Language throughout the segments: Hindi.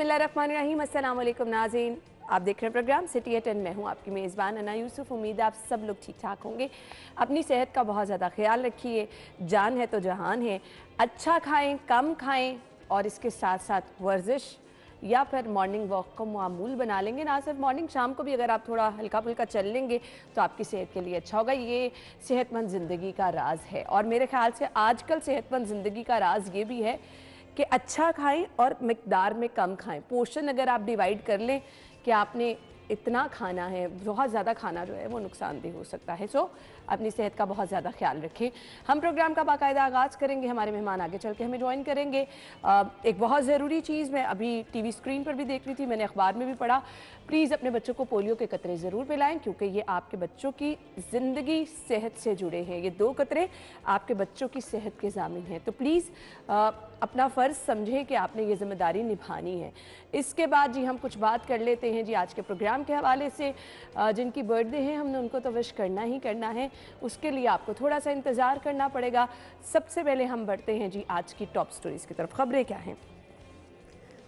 बिस्मिल्लाहिर्रहमानिर्रहीम। अस्सलाम वालेकुम नाज़रीन, आप देख रहे हैं प्रोग्राम सिटी एट 10। मैं हूँ आपकी मेज़बान अना यूसुफ। उम्मीद है आप सब लोग ठीक ठाक होंगे। अपनी सेहत का बहुत ज़्यादा ख्याल रखिए। जान है तो जहान है। अच्छा खाएं, कम खाएं और इसके साथ साथ वर्जिश या फिर मॉर्निंग वॉक को मामूल बना लेंगे। ना सिर्फ मॉर्निंग, शाम को भी अगर आप थोड़ा हल्का फुल्का चल लेंगे तो आपकी सेहत के लिए अच्छा होगा। ये सेहतमंद ज़िंदगी का राज है और मेरे ख्याल से आजकल सेहतमंद ज़िंदगी का राज ये भी है कि अच्छा खाएं और मिकदार में कम खाएं। पोर्शन अगर आप डिवाइड कर लें कि आपने इतना खाना है, बहुत ज़्यादा खाना जो है वो नुकसानदेह हो सकता है। सो अपनी सेहत का बहुत ज़्यादा ख्याल रखें। हम प्रोग्राम का बाकायदा आगाज़ करेंगे। हमारे मेहमान आगे चल के हमें ज्वाइन करेंगे। एक बहुत ज़रूरी चीज़ मैं अभी टीवी स्क्रीन पर भी देख रही थी, मैंने अखबार में भी पढ़ा। प्लीज़ अपने बच्चों को पोलियो के कतरे ज़रूर पिलाएं क्योंकि ये आपके बच्चों की ज़िंदगी सेहत से जुड़े हैं। ये 2 कतरे आपके बच्चों की सेहत के ज़ामिन हैं। तो प्लीज़ अपना फ़र्ज़ समझें कि आपने ये ज़िम्मेदारी निभानी है। इसके बाद जी हम कुछ बात कर लेते हैं जी आज के प्रोग्राम के हवाले से। जिनकी बर्थडे है हमने उनको तो विश करना ही करना है, उसके लिए आपको थोड़ा सा इंतज़ार करना पड़ेगा। सबसे पहले हम बढ़ते हैं जी आज की टॉप स्टोरीज़ की तरफ। खबरें क्या हैं?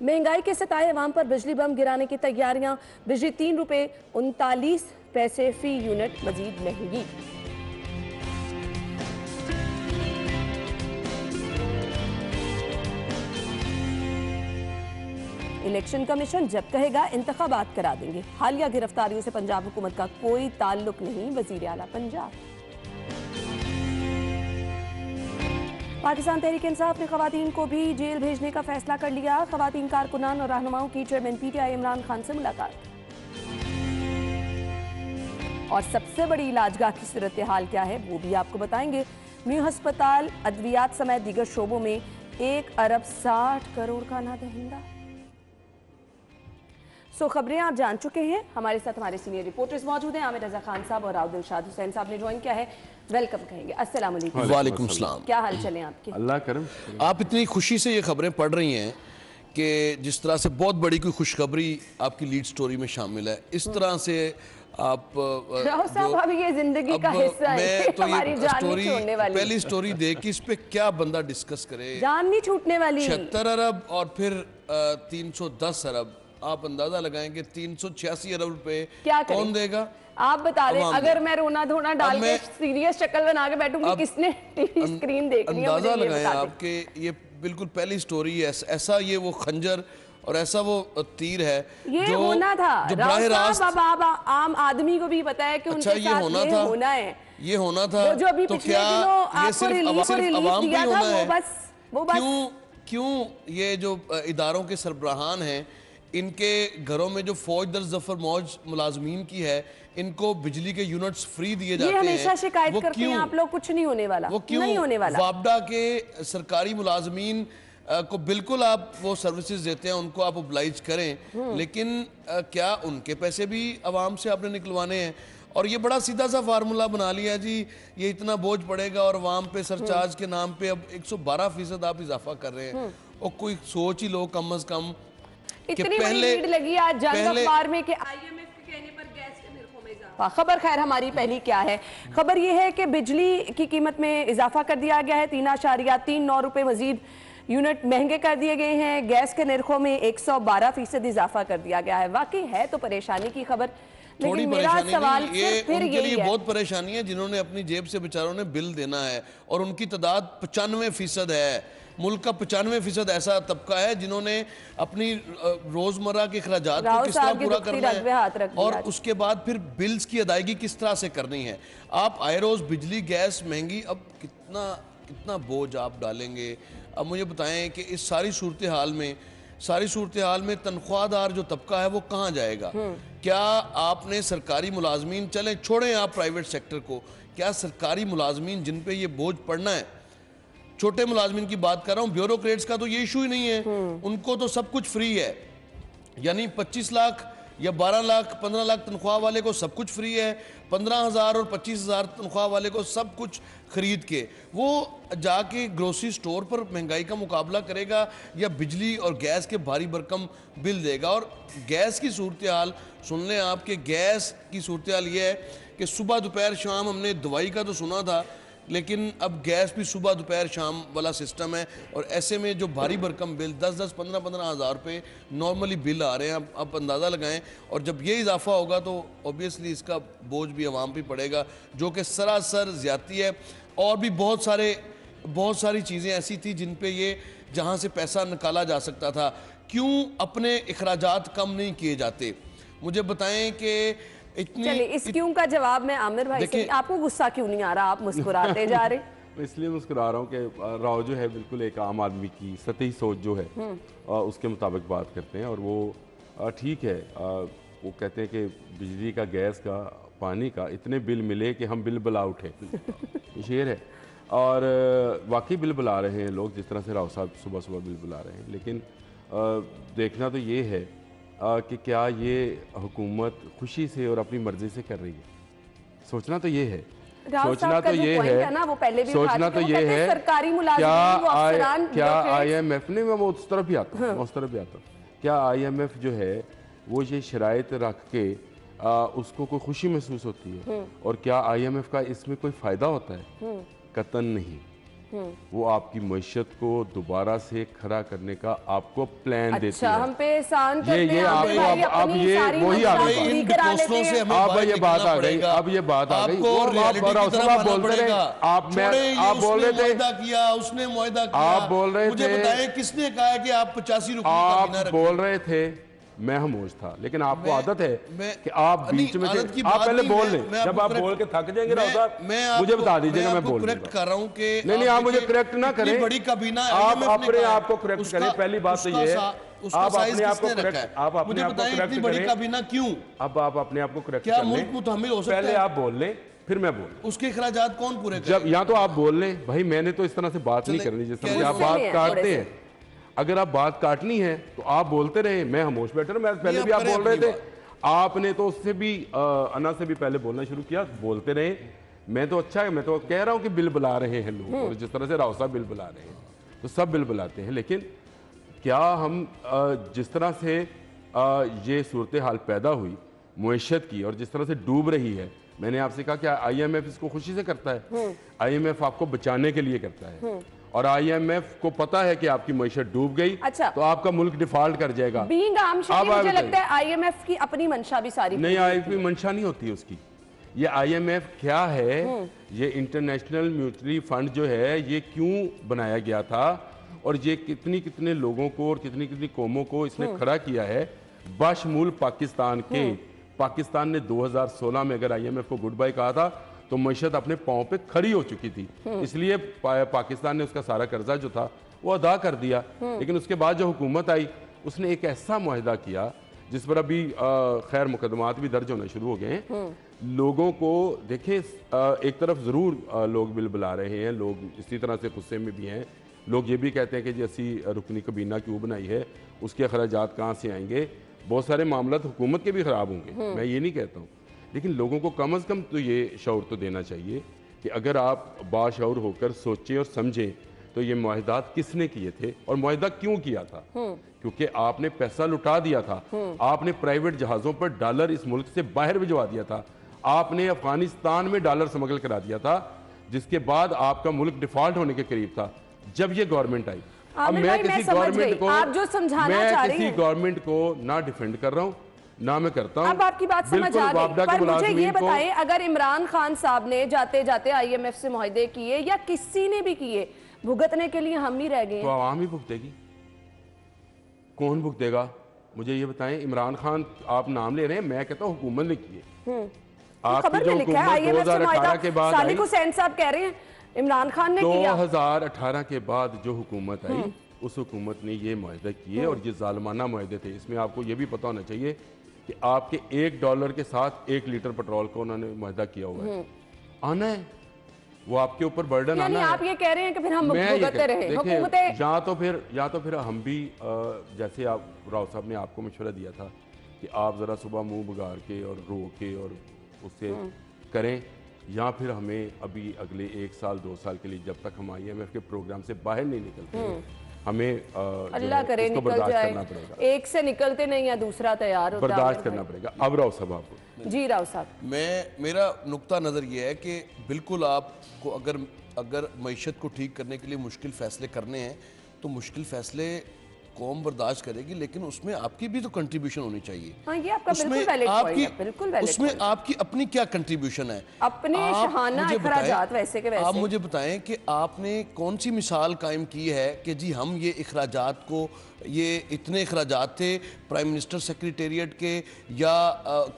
महंगाई के सताए अवाम पर बिजली बम गिराने की तैयारियां। बिजली 3 रुपये 39 पैसे फी यूनिट मजीद महंगी। इलेक्शन कमीशन जब कहेगा इंतखाबात करा देंगे। हालिया गिरफ्तारियों से पंजाब हुकूमत का कोई ताल्लुक नहीं, वजीर आला पंजाब। पाकिस्तान तहरीक इंसाफ ने खवातीन को भी जेल भेजने का फैसला कर लिया। खवातीन कारकुनान और रहनुमाओं की चेयरमैन PTI इमरान खान से मुलाकात। और सबसे बड़ी इलाजगाह की सूरत हाल क्या है वो भी आपको बताएंगे। म्यू अस्पताल, अद्वियात समेत दीगर शोबों में 1 अरब 60 करोड़ का नादहिंदा। सो खबरें आप जान चुके हैं। हमारे साथ हमारे सीनियर रिपोर्टर्स मौजूद हैं। आमिर रजा खान साहब और राव दिलशाद हुसैन साहब ने ज्वाइन किया है। वेलकम कहेंगे। अस्सलाम वालेकुम। वालेकुम सलाम। क्या हाल चले आपके? अल्लाह करम। आप इतनी खुशी से ये खबरें पढ़ रही हैं कि जिस तरह से बहुत बड़ी कोई खुशखबरी आपकी लीड स्टोरी में शामिल है, इस तरह से आप अब ये जिंदगी का हिस्सा है, तो हमारी ये जान स्टोरी नहीं छूटने वाली। पहली स्टोरी देख के इस पे क्या बंदा डिस्कस करे। जान नहीं छूटने वाली। 76 अरब और फिर 310 अरब। आप अंदाजा लगाएं कि 386 अरब रुपए कौन देगा? आप बता दें। अगर मैं रोना धोना डाल के सीरियस शक्ल बना के बैठूंगी, किसने टीवी स्क्रीन देखनी है? अंदाजा लगाएं आपके ये बिल्कुल पहली स्टोरी है। ऐसा ये वो खंजर और ऐसा वो तीर है ये जो होना था। जो बराह रास्त अब आम आदमी को भी पता है कि उनके साथ ये होना है। ये होना था। जो अभी तो पिछले क्या दिनों ये आपको सिर्फ रिलीफ अवाम दिया पे था, होना है? वो बस क्यों ये जो इदारों के सरबराहान हैं, इनके घरों में जो फौज दर जफर मौज मुलाजमीन की है, इनको बिजली के यूनिट्स फ्री दिए जाते हैं। हमेशा शिकायत करते हैं आप लोग, कुछ नहीं होने वाला। वो क्यों नहीं होने वाला। वापडा के सरकारी मुलाजमीन को बिल्कुल आप वो सर्विसेज देते हैं, उनको आप ओब्लाइज करें, लेकिन क्या उनके पैसे भी आवाम से आपने निकलवाने हैं? और ये बड़ा सीधा सा फार्मूला बना लिया जी, ये इतना बोझ पड़ेगा और आवाम पे सरचार्ज के नाम पे अब 112% आप इजाफा कर रहे हैं। और कोई सोच ही लो कम अज कम। इतनी बड़ी लीड लगी आज जंग अखबार में कि IMF के कहने पर गैस के निर्खों में इजाफा। खबर खैर हमारी पहली क्या है? खबर यह है कि बिजली की कीमत में इजाफा कर दिया गया है। 3.39 रुपए मजीद यूनिट महंगे कर दिए गए हैं। गैस के निर्खों में 112% इजाफा कर दिया गया है। वाकई है तो परेशानी की खबर, लेकिन मेरा सवाल फिर उनके लिए है। बहुत परेशानी है जिन्होंने अपनी जेब से बेचारों ने बिल देना है और उनकी तादाद 95% है। मुल्क का 95% ऐसा तबका है जिन्होंने अपनी रोजमर्रा के अखराजात को किस तरह पूरा करना है और उसके बाद फिर बिल्स की अदायगी किस तरह से करनी है। आप आए रोज बिजली गैस महंगी, अब कितना बोझ आप डालेंगे? अब मुझे बताएं कि इस सारी सूरत हाल में तनख्वाहदार जो तबका है वो कहाँ जाएगा? क्या आपने सरकारी मुलाजमीन, चलें छोड़ें आप प्राइवेट सेक्टर को, क्या सरकारी मुलाजमीन जिन पे ये बोझ पड़ना है, छोटे मुलाजमीन की बात कर रहा हूँ, ब्यूरोक्रेट्स का तो ये इशू ही नहीं है, उनको तो सब कुछ फ्री है। यानी 25 लाख या 12 लाख 15 लाख तनख्वाह वाले को सब कुछ फ्री है, 15,000 और 25,000 तनख्वाह वाले को सब कुछ खरीद के वो जाके ग्रोसरी स्टोर पर महंगाई का मुकाबला करेगा या बिजली और गैस के भारी भरकम बिल देगा। और गैस की सूरत हाल सुन लें आपके, गैस की सूरत हाल ये है कि सुबह दोपहर शाम हमने दवाई का तो सुना था लेकिन अब गैस भी सुबह दोपहर शाम वाला सिस्टम है, और ऐसे में जो भारी भरकम बिल 10-10 15-15 हज़ार रुपये नॉर्मली बिल आ रहे हैं, अब आप अंदाज़ा लगाएं। और जब ये इजाफा होगा तो ऑब्वियसली इसका बोझ भी आवाम पे पड़ेगा, जो कि सरासर ज़्यादती है। और भी बहुत सारी चीज़ें ऐसी थी जिन पे ये जहाँ से पैसा निकाला जा सकता था। क्यों अपने अखराजात कम नहीं किए जाते? मुझे बताएं कि चलिए इस क्यों का जवाब मैं आमिर भाई से, आपको गुस्सा क्यों नहीं आ रहा, आप मुस्कुराते जा रहे? मैं इसलिए मुस्कुरा रहा हूँ कि राव जो है बिल्कुल एक आम आदमी की सतही सोच जो है उसके मुताबिक बात करते हैं, और वो ठीक है। वो कहते हैं कि बिजली का, गैस का, पानी का इतने बिल मिले कि हम बिल बुला उठे। ये शेर है, और वाकई बिल बुला रहे हैं लोग, जिस तरह से राव साहब सुबह सुबह बिल बुला रहे हैं। लेकिन देखना तो ये है कि क्या ये हुकूमत खुशी से और अपनी मर्जी से कर रही है। सोचना तो ये है, सोचना तो ये है ना, वो पहले भी सोचना तो ये है क्या IMF ने, मैं उस तरफ भी आता हूँ, उस तरफ भी आता हूँ, क्या IMF जो है वो ये शराइत रख के उसको कोई खुशी महसूस होती है? और क्या IMF का इसमें कोई फ़ायदा होता है? कतन नहीं। वो आपकी मईशत को दोबारा से खड़ा करने का आपको प्लान देती है। हम पे एहसान करते हैं, ये आपको अब ये वही आ गई, अब ये बात आ गई, अब ये बात आ गई। आप बोल रहे थे, आप बोल रहे थे, उसने मुआहदा किया, आप बोल रहे थे, मुझे बताएं किसने कहा है कि आप 85 रुपए आप बोल रहे थे, मैं खामोश था। लेकिन आपको आदत है कि आप बीच में से आप पहले बोल लें, जब आप बोल के थक जाएंगे राव साहब मुझे बता दीजिएगा, मैं बोल करेक्ट कर रहा हूं कि नहीं आप मुझे करेक्ट ना करें, बड़ी काबीना आप अपने आप को करेक्ट करें। पहली बात तो ये है आप अपने आप को करेक्ट, आप अपने आप को करेक्ट करें। काबीना क्यों? अब आप अपने आप को करेक्ट क्या मुल्क मुतहम्मिल हो सकता है? पहले आप बोल लें फिर मैं बोल। उसके अखराजात कौन पूरे करें? जब या तो आप बोल लें, भाई मैंने तो इस तरह से बात नहीं करनी जिस तरह से आप बात काटते हैं। अगर आप बात काटनी है तो आप बोलते रहे, मैं खामोश बैठा रहा। मैं पहले भी आप बोल रहे थे, आपने तो उससे भी अना से भी पहले बोलना शुरू किया, बोलते रहे। मैं तो अच्छा है, मैं तो कह रहा हूं कि बिल बुला रहे हैं लोग, और जिस तरह से राव साहब बिल बुला रहे हैं तो सब बिल बुलाते हैं। लेकिन क्या हम जिस तरह से ये सूरत हाल पैदा हुई मुईशत की और जिस तरह से डूब रही है, मैंने आपसे कहा कि IMF इसको खुशी से करता है, IMF आपको बचाने के लिए करता है, और IMF को पता है कि आपकी मईशत डूब गई। अच्छा, तो आपका मुल्क डिफॉल्ट कर जाएगा। मुझे लगता है IMF की अपनी मंशा भी सारी नहीं, IMF की मंशा नहीं होती उसकी। ये IMF क्या है, ये इंटरनेशनल म्यूचुअली फंड जो है ये क्यों बनाया गया था, और ये कितने लोगों को और कितनी कौमों को इसने खड़ा किया है बशमूल पाकिस्तान के। पाकिस्तान ने 2016 में अगर IMF को गुड बाय कहा था तो मईशत अपने पाँव पे खड़ी हो चुकी थी, इसलिए पाकिस्तान ने उसका सारा कर्जा जो था वो अदा कर दिया। लेकिन उसके बाद जो हुकूमत आई उसने एक ऐसा मुआहदा किया जिस पर अभी खैर मुकदमात भी दर्ज होना शुरू हो गए हैं। लोगों को देखें, एक तरफ ज़रूर लोग बिल बुला रहे हैं, लोग इसी तरह से गुस्से में भी हैं। लोग ये भी कहते हैं कि जैसी रुकनी कबीना क्यों बनाई है, उसके अखराजात कहाँ से आएंगे। बहुत सारे मामला हुकूमत के भी ख़राब होंगे, मैं ये नहीं कहता हूँ, लेकिन लोगों को कम अज़ कम तो ये शऊर तो देना चाहिए कि अगर आप बाशऊर होकर सोचें और समझें तो ये मुआहदात किसने किए थे और मुआहदा क्यों किया था। क्योंकि आपने पैसा लुटा दिया था, आपने प्राइवेट जहाज़ों पर डॉलर इस मुल्क से बाहर भिजवा दिया था, आपने अफगानिस्तान में डॉलर स्मगल करा दिया था, जिसके बाद आपका मुल्क डिफॉल्ट होने के करीब था जब ये गवर्नमेंट आई। अब मैं किसी गवर्नमेंट को ना डिफेंड कर रहा हूँ ना मैं करता हूं। अब आपकी बात समझ आ गई, पर मुझे ये बताएं, अगर इमरान खान साहब ने जाते जाते IMF से मुआहदे किए या किसी ने भी किए, भुगतने के लिए हम ही रह गए, तो आवाम ही भुगतेगी। कौन भुगतेगा मुझे ये बताएं। इमरान खान आप नाम ले रहे हैं, मैं कहता हूं हुकूमत ने किए। आपकी जो हुकूमत 2018 के बाद सालिक हुसैन साहब कह रहे हैं इमरान खान ने किया। 2018 के बाद जो हुकूमत आई उस हुकूमत ने ये मुआहदे किए और ये जालमाना मुआहदे थे। इसमें आपको ये भी पता होना चाहिए कि आपके $1 के साथ 1 लीटर पेट्रोल को उन्होंने मुआहदा किया हुआ है। आना है वो आपके ऊपर बर्डन आना है। आप ये कह रहे हैं कि फिर हम भुगतते रहे हुकूमतें। या तो फिर हम भी जैसे आप राव साहब ने आपको मशवरा दिया था कि आप ज़रा सुबह मुंह बिगाड़ के और रो के और उससे करें, या फिर हमें अभी अगले 1 साल 2 साल के लिए जब तक हम IMF के प्रोग्राम से बाहर नहीं निकलते हमें अल्लाह करे इसको निकल बर्दाश्त जाए, करना पड़ेगा, एक से निकलते नहीं है दूसरा तैयार होता है। बर्दाश्त करना पड़ेगा। अब राव साहब आपको। जी राव साहब, मेरा नुक्ता नज़र ये है कि बिल्कुल आपको अगर मईशत को ठीक करने के लिए मुश्किल फ़ैसले करने हैं तो मुश्किल फ़ैसले कौम बर्दाश्त करेगी, लेकिन उसमें आपकी भी तो कंट्रीब्यूशन होनी चाहिए। हाँ ये आपका बिल्कुल उसमें वैलिड पॉइंट आपकी है, बिल्कुल वैलिड उसमें पॉइंट। आपकी अपनी क्या कंट्रीब्यूशन है? अपने आप शहाना मुझे इखराजात बताएं- वैसे के वैसे। आप मुझे बताएं कि आपने कौन सी मिसाल कायम की है कि जी हम ये इखराजात को, ये इतने इखराजात थे प्राइम मिनिस्टर सेक्रेटेरिएट के या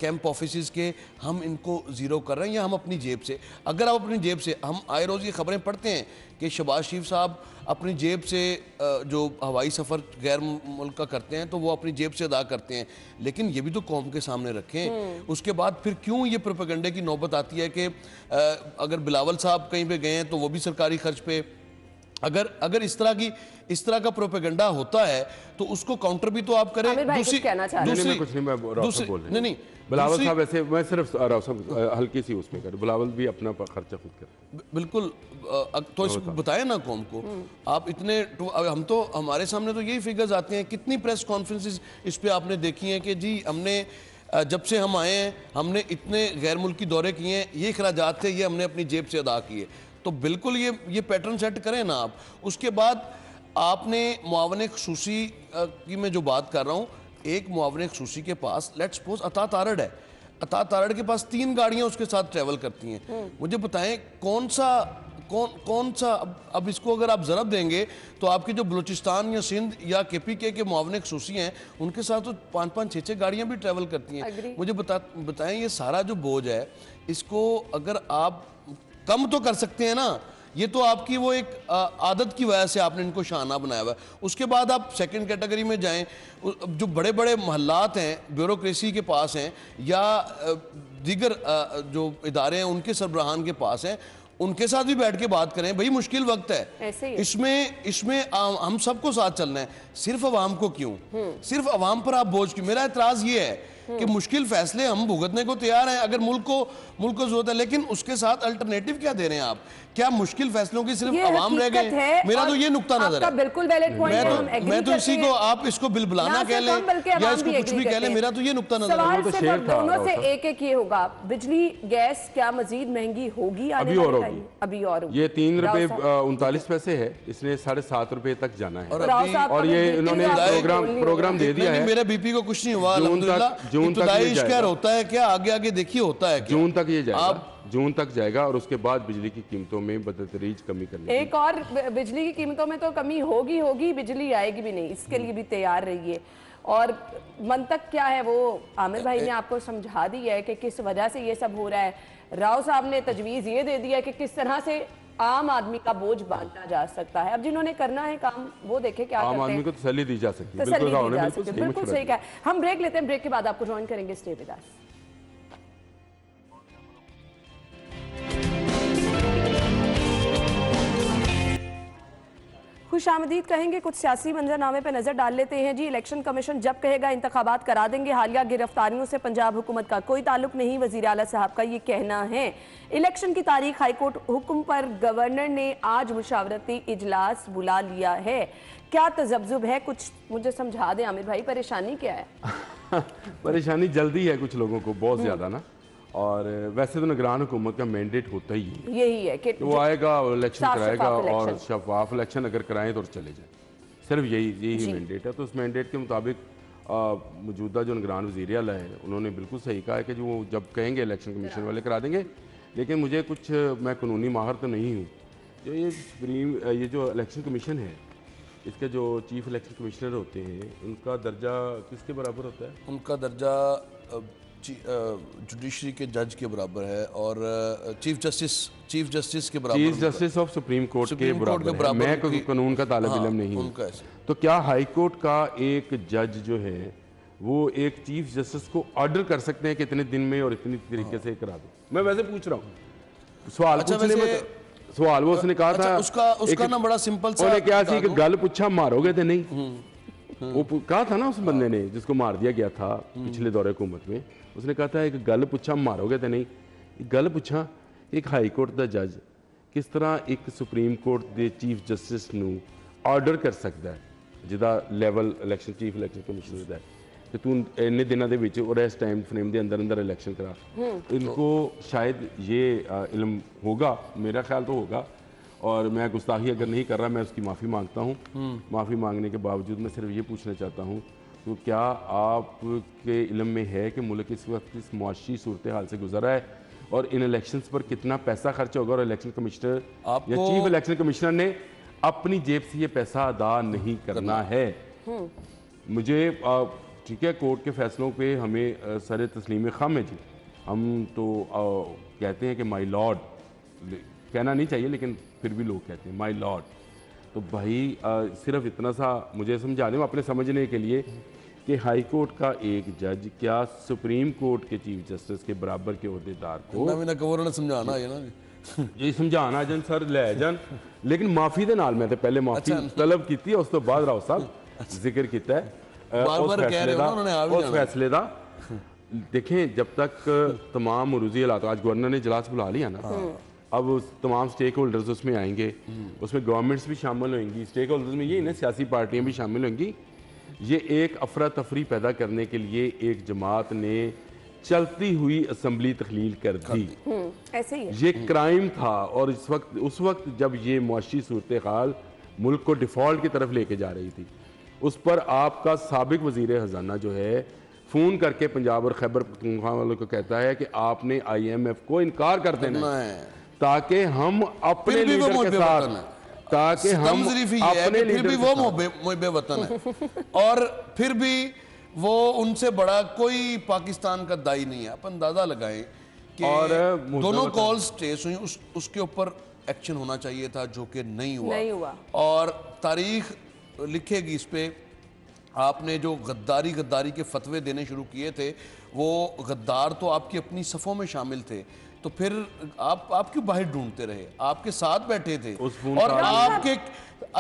कैंप ऑफिस के, हम इनको ज़ीरो कर रहे हैं या हम अपनी जेब से? अगर आप अपनी जेब से, हम आए रोज़ ये खबरें पढ़ते हैं कि शहबाज शरीफ साहब अपनी जेब से जो हवाई सफ़र गैर मुल्क का करते हैं तो वो अपनी जेब से अदा करते हैं, लेकिन ये भी तो कौम के सामने रखें। उसके बाद फिर क्यों ये प्रोपेगेंडे की नौबत आती है कि अगर बिलावल साहब कहीं पे गए हैं तो वो भी सरकारी खर्च पे, अगर इस तरह का प्रोपेगेंडा होता है तो उसको काउंटर भी तो आप करें। आमिर भाई कुछ कहना चाह रहे हैं? नहीं, कुछ नहीं, मैं राव साहब बोल रहे हैं। नहीं बिलावल साहब ऐसे, मैं सिर्फ राव साहब हल्की सी उसमें कर, बिलावल भी अपना खर्चा खुद कर। बिल्कुल, तो इसको बताएं ना कौम को। आप इतने हम तो, हमारे सामने तो यही फिगर्स आते हैं। कितनी प्रेस कॉन्फ्रेंसेस इस पे आपने देखी हैं कि जी हमने जब से हम आए हैं हमने इतने गैर मुल्की दौरे किए हैं, ये खराजात थे, ये हमने अपनी जेब से अदा किए। तो बिल्कुल ये पैटर्न सेट करें ना आप। उसके बाद आपने मुआवन खुसूसी की मैं जो बात कर रहा हूँ, एक मुआवन खुसूसी के पास लेट्स सपोज अता तारड़ है, अता तारड़ के पास 3 गाड़ियाँ उसके साथ ट्रैवल करती हैं। मुझे बताएं कौन सा अब इसको अगर आप ज़रब देंगे तो आपके जो बलूचिस्तान या सिंध या KPK के मुआवन खुसूसी हैं उनके साथ तो 5-5, 6-6 गाड़ियाँ भी ट्रैवल करती हैं। मुझे बताएं ये सारा जो बोझ है इसको अगर आप कम तो कर सकते हैं ना। ये तो आपकी वो एक आदत की वजह से आपने इनको शाना बनाया हुआ है। उसके बाद आप सेकंड कैटेगरी में जाएं, जो बड़े बड़े महल्लात हैं ब्यूरोक्रेसी के पास हैं या दीगर जो इदारे हैं उनके सरबराहान के पास हैं, उनके साथ भी बैठ के बात करें। भाई मुश्किल वक्त है, इसमें हम सबको साथ चलना है। सिर्फ अवाम को क्यों, सिर्फ अवाम पर आप बोझ क्यों? मेरा एतराज़ ये है कि मुश्किल फैसले हम भुगतने को तैयार हैं अगर मुल्क को जरूरत है, लेकिन उसके साथ अल्टरनेटिव क्या दे रहे हैं आप? क्या मुश्किल फैसलों की सिर्फ अवाम रह गए? मेरा तो ये नुक्ता नजर है। बिल्कुल वैलिड पॉइंट है, मैं तो इसी को, आप इसको बिलबुलाना कह लें या इसको कुछ भी कह लें, मेरा तो ये नुक्ता नजर है। तो सिर्फ दोनों से एक ये होगा, बिजली गैस क्या मजीद महंगी होगी? अभी और होगी, अभी और ये 3 रुपए 39 पैसे है, इसने 7.5 रुपए तक जाना है। और ये इन्होंने प्रोग्राम दे दिया है। मेरे बीपी को कुछ नहीं हुआ अल्हम्दुलिल्लाह। जून तक होता है क्या, आगे आगे देखिए होता है क्या? जून तक ये जाएगा, जून तक जाएगा और उसके बाद बिजली की कीमतों में बदतरीज कमी करनी। एक और बिजली की कीमतों में तो कमी होगी, बिजली आएगी भी नहीं, इसके लिए भी तैयार रहिए। और मंतक क्या है वो आमिर भाई ने आपको समझा दी है कि किस वजह से ये सब हो रहा है। राव साहब ने तजवीज़ ये दे दिया है कि किस तरह से आम आदमी का बोझ बांटा जा सकता है। अब जिन्होंने करना है काम वो देखे क्या करते हैं। आम आदमी को तसल्ली दी जा सकती है। बिल्कुल सही कहा। हम ब्रेक लेते हैं, ब्रेक के बाद आपको ज्वाइन करेंगे। Stay with us. खुशामदीद कहेंगे, कुछ सियासी मंजरनामे पे नजर डाल लेते हैं जी। इलेक्शन कमीशन जब कहेगा इंतखाबात करा देंगे। हालिया गिरफ्तारियों से पंजाब हुकूमत का कोई ताल्लुक नहीं, वजीर आला साहब का ये कहना है। इलेक्शन की तारीख हाईकोर्ट हुक्म पर गवर्नर ने आज मुशावरती इजलास बुला लिया है। क्या तजब्जुब है, कुछ मुझे समझा दें आमिर भाई, परेशानी क्या है? परेशानी जल्दी है कुछ लोगों को, बहुत ज्यादा ना। और वैसे तो निगरान हुकूमत का मैंडेट होता ही है, यही है कि वो आएगा इलेक्शन कराएगा और शफाफ इलेक्शन अगर कराएं तो चले जाए, सिर्फ यही मैंडेट है। तो उस मैंडेट के मुताबिक मौजूदा जो निगरान वज़ीर आला है उन्होंने बिल्कुल सही कहा है कि जो वो जब कहेंगे इलेक्शन कमीशन वाले करा देंगे। लेकिन मुझे कुछ, मैं कानूनी माहिर तो नहीं हूँ, जो ये जो इलेक्शन कमीशन है इसके जो चीफ इलेक्शन कमिश्नर होते हैं उनका दर्जा किसके बराबर होता है? उनका दर्जा जुडिशरी के जज के बराबर है और चीफ जस्टिस के बराबर, chief justice of supreme court के बराबर है। मैं कोई कानून का तालिब इल्म नहीं हूँ। तो क्या हाई कोर्ट का एक जज जो है वो एक चीफ जस्टिस को ऑर्डर कर सकते हैं कि इतने दिन में और इतनी तरीके से करा दो? मैं वैसे पूछ रहा हूँ सवाल पूछने में, सवाल वो उसने कहा था उसका ना बड़ा सिंपल सा, उन्होंने क्या सी कि गल पूछा मारोगे तो नहीं, वो कहा था ना उस बंदे ने जिसको मार दिया गया था पिछले दौरे हुकूमत में, उसने कहा था एक गल पूछा मारोगे तो नहीं। गल पूछा एक हाई कोर्ट का जज किस तरह एक सुप्रीम कोर्ट के चीफ जस्टिस नू ਆਰਡਰ ਕਰ ਸਕਦਾ ਹੈ, ਜਿਹਦਾ level election chief election commissioner ਦਾ ਹੈ कि तू इन्ने दिनों के विच और इस टाइम फ्रेम के अंदर अंदर इलेक्शन करा। इनको शायद ये इल्म होगा, मेरा ख्याल तो होगा, और मैं गुस्ताखी अगर नहीं कर रहा मैं उसकी माफ़ी मांगता हूँ। माफ़ी मांगने के बावजूद मैं सिर्फ ये पूछना चाहता हूँ तो क्या आपके इल्म में है कि मुल्क इस वक्त इस मुआशी सूरत हाल से गुजरा है और इन इलेक्शंस पर कितना पैसा खर्च होगा और इलेक्शन कमिश्नर या चीफ इलेक्शन कमिश्नर ने अपनी जेब से ये पैसा अदा नहीं करना है? मुझे ठीक है, कोर्ट के फैसलों पे हमें सर तस्लीम खम है जी, हम तो कहते हैं कि माय लॉर्ड, कहना नहीं चाहिए लेकिन फिर भी लोग कहते हैं माय लॉर्ड। तो भाई सिर्फ इतना सा मुझे समझा दें अपने समझने के लिए कि हाई कोर्ट का एक जज क्या सुप्रीम कोर्ट के चीफ जस्टिस के बराबर के अहदेदार को समझाना है ना जी, समझाना जन सर लै जान, लेकिन माफ़ी दे नाल मैं तो पहले माफ़ी तलब की है, उस तो बाद राव साहब जिक्र किया है उस फैसले का। देखें जब तक तमाम मरूजी हालात, आज गवर्नर ने इजलास बुला लिया ना, अब तमाम स्टेक होल्डर्स उसमें आएंगे, उसमें गवर्नमेंट्स भी शामिल होंगी, स्टेक होल्डर्स में ये ना सियासी पार्टियां भी शामिल होंगी। ये एक अफरा तफरी पैदा करने के लिए एक जमात ने चलती हुई असम्बली तख्लील कर दी। ऐसे ही ये क्राइम था और उस वक्त जब ये मुआशी सूरत हाल मुल्क को डिफ़ॉल्ट की तरफ लेके जा रही थी, उस पर आपका साबिक वज़ीर ख़जाना जो है फ़ोन करके पंजाब और खैबर पख्तूनख्वा वालों को कहता है कि आपने IMF को इनकार कर देना है ताकि हम अपने लीडर के साथ, ताकि हम अपने लीडर, फिर भी वो मुहब्बे वतन है और फिर भी वो उनसे बड़ा कोई पाकिस्तान का दाई नहीं है। आप अंदाजा लगाएं कि और दोनों कॉल्स ट्रेस हुई, उसके ऊपर एक्शन होना चाहिए था जो कि नहीं हुआ। और तारीख लिखेगी इस पे। आपने जो गद्दारी के फतवे देने शुरू किए थे, वो गद्दार तो आपकी अपनी सफ़ों में शामिल थे, तो फिर आप क्यों बाहर ढूंढते रहे? आपके साथ बैठे थे और आपके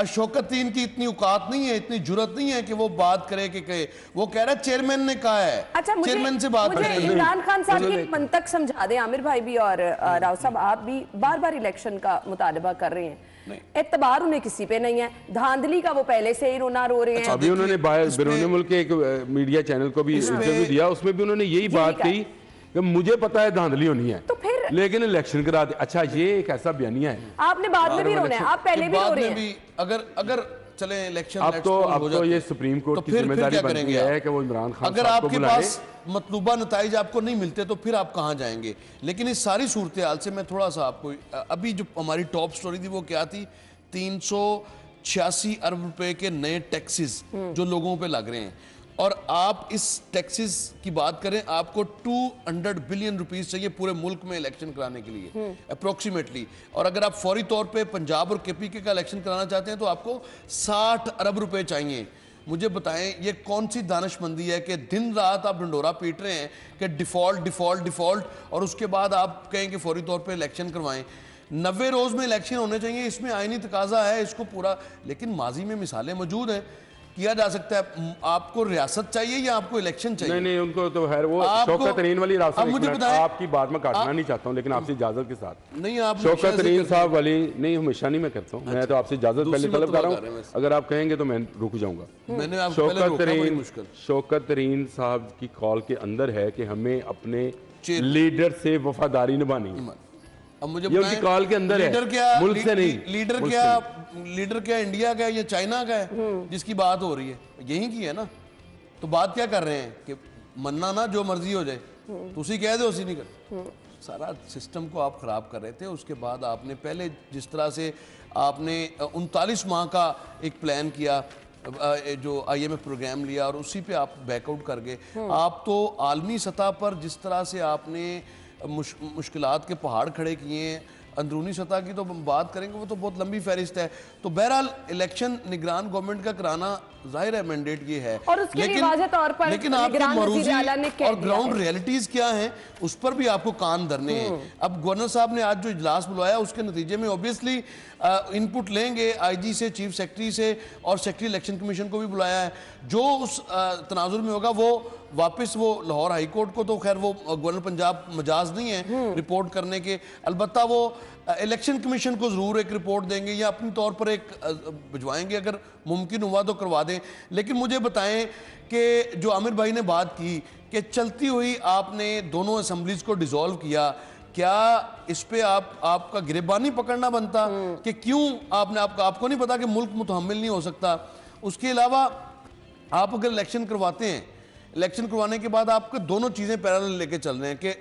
शौकतीन की इतनी औकात नहीं है, इतनी जुर्रत नहीं है कि वो बात करे कि कहे, वो कह रहा है चेयरमैन ने कहा है। अच्छा, चेयरमैन से बात करें। इमरान खान साहब की एक मंतक समझा दें, आमिर भाई भी और राव साहब आप भी बार बार इलेक्शन का मुतालबा कर रहे हैं, एतबार उन्हें किसी पे नहीं है, धांधली का वो पहले से ही रोना रो रहे हैं। अभी उन्होंने बैरून मुल्क के एक मीडिया चैनल को भी इंटरव्यू दिया, उसमें भी उन्होंने यही बात कही कि मुझे पता है धांधली होनी है, तो फिर लेकिन इलेक्शन करा दे। अच्छा, ये एक ऐसा बयानिया है, आपने बाद में भी रोना है, आप पहले भी रो रहे हैं। अगर चले इलेक्शन अब तो ये सुप्रीम कोर्ट की जिम्मेदारी बनती है कि वो इमरान खान अगर आपके पास मतलूबा नताइज आपको नहीं मिलते तो फिर आप कहाँ जाएंगे? लेकिन इस सारी सूरत हाल से मैं थोड़ा सा आपको, अभी जो हमारी टॉप स्टोरी थी वो क्या थी, 386 अरब रुपए के नए टैक्सेस जो लोगों पे लग रहे हैं, और आप इस टैक्सेस की बात करें, आपको 200 बिलियन रुपीस चाहिए पूरे मुल्क में इलेक्शन कराने के लिए अप्रोक्सीमेटली। और अगर आप फौरी तौर पे पंजाब और KPK का इलेक्शन कराना चाहते हैं तो आपको 60 अरब रुपए चाहिए। मुझे बताएं ये कौन सी दानिशमंदी है कि दिन रात आप ढंडोरा पीट रहे हैं कि डिफॉल्ट और उसके बाद आप कहें कि फौरी तौर पर इलेक्शन करवाएं। 90 रोज में इलेक्शन होने चाहिए, इसमें आईनी तकाजा है इसको पूरा, लेकिन माजी में मिसालें मौजूद हैं, किया जा सकता है। आपको रियासत चाहिए या आपको इलेक्शन चाहिए? नहीं, उनको तो खैर वो शौकत तरीन वाली रास्ता, मुझे बताएं, आपकी बात में काटना नहीं चाहता हूं, लेकिन आपसे इजाजत के साथ नहीं, आप शौकत तरीन साहब वाली नहीं, हमेशा नहीं मैं करता हूं, मैं तो आपसे इजाजत पहले तलब कर रहा हूं, अगर आप कहेंगे तो मैं रुक जाऊंगा। शौकत तरीन साहब की कॉल के अंदर है कि हमें अपने लीडर से वफादारी निभानी है। अब मुझे ये उनकी कॉल के अंदर है, मुल्क से नहीं। लीडर क्या इंडिया का है या चाइना का है जिसकी बात हो रही है? यही की है ना, तो बात क्या कर रहे हैं कि मन्ना ना जो मर्जी हो जाए, तो उसी कह दे उसी नहीं कर। सारा सिस्टम को आप खराब कर रहे थे। उसके बाद आपने पहले जिस तरह से आपने 39 माह का एक प्लान किया, जो IMF प्रोग्राम लिया और उसी पे आप बैकआउट कर गए। आप तो आलमी सतह पर जिस तरह से आपने मुश्किलात के पहाड़ खड़े किए हैं, अंदरूनी सतह की तो बात करेंगे वो तो बहुत लंबी फहरिस्त है। तो बहरहाल इलेक्शन निगरान गवर्नमेंट का कराना जाहिर है मैंडेट ये है, और उसके लिए वाज़ेह तौर पर लेकिन आपकी मरूजी और ग्राउंड रियलिटीज क्या हैं उस पर भी आपको कान धरने हैं। अब गवर्नर साहब ने आज जो इजलास बुलाया उसके नतीजे में ऑब्वियसली इनपुट लेंगे IG से, चीफ सेक्रेटरी से, और सेक्रेटरी इलेक्शन कमीशन को भी बुलाया है। जो उस तनाजुर में होगा वो वापस वो लाहौर हाई कोर्ट को तो खैर वो गवर्नर पंजाब मजाज नहीं है रिपोर्ट करने के, अलबत्ता वो इलेक्शन कमीशन को ज़रूर एक रिपोर्ट देंगे या अपने तौर पर एक भिजवाएंगे, अगर मुमकिन हुआ तो करवा दें। लेकिन मुझे बताएं कि जो आमिर भाई ने बात की कि चलती हुई आपने दोनों असम्बलीज को डिसॉल्व किया, क्या इस पे आपका गिरबानी पकड़ना बनता कि क्यों आपको नहीं पता कि मुल्क मुतहम्मिल नहीं हो सकता? उसके अलावा आप अगर इलेक्शन करवाते हैं, इलेक्शन करवाने के बाद आपके दोनों चीज़ें पैरेलल लेके चल रहे हैं कि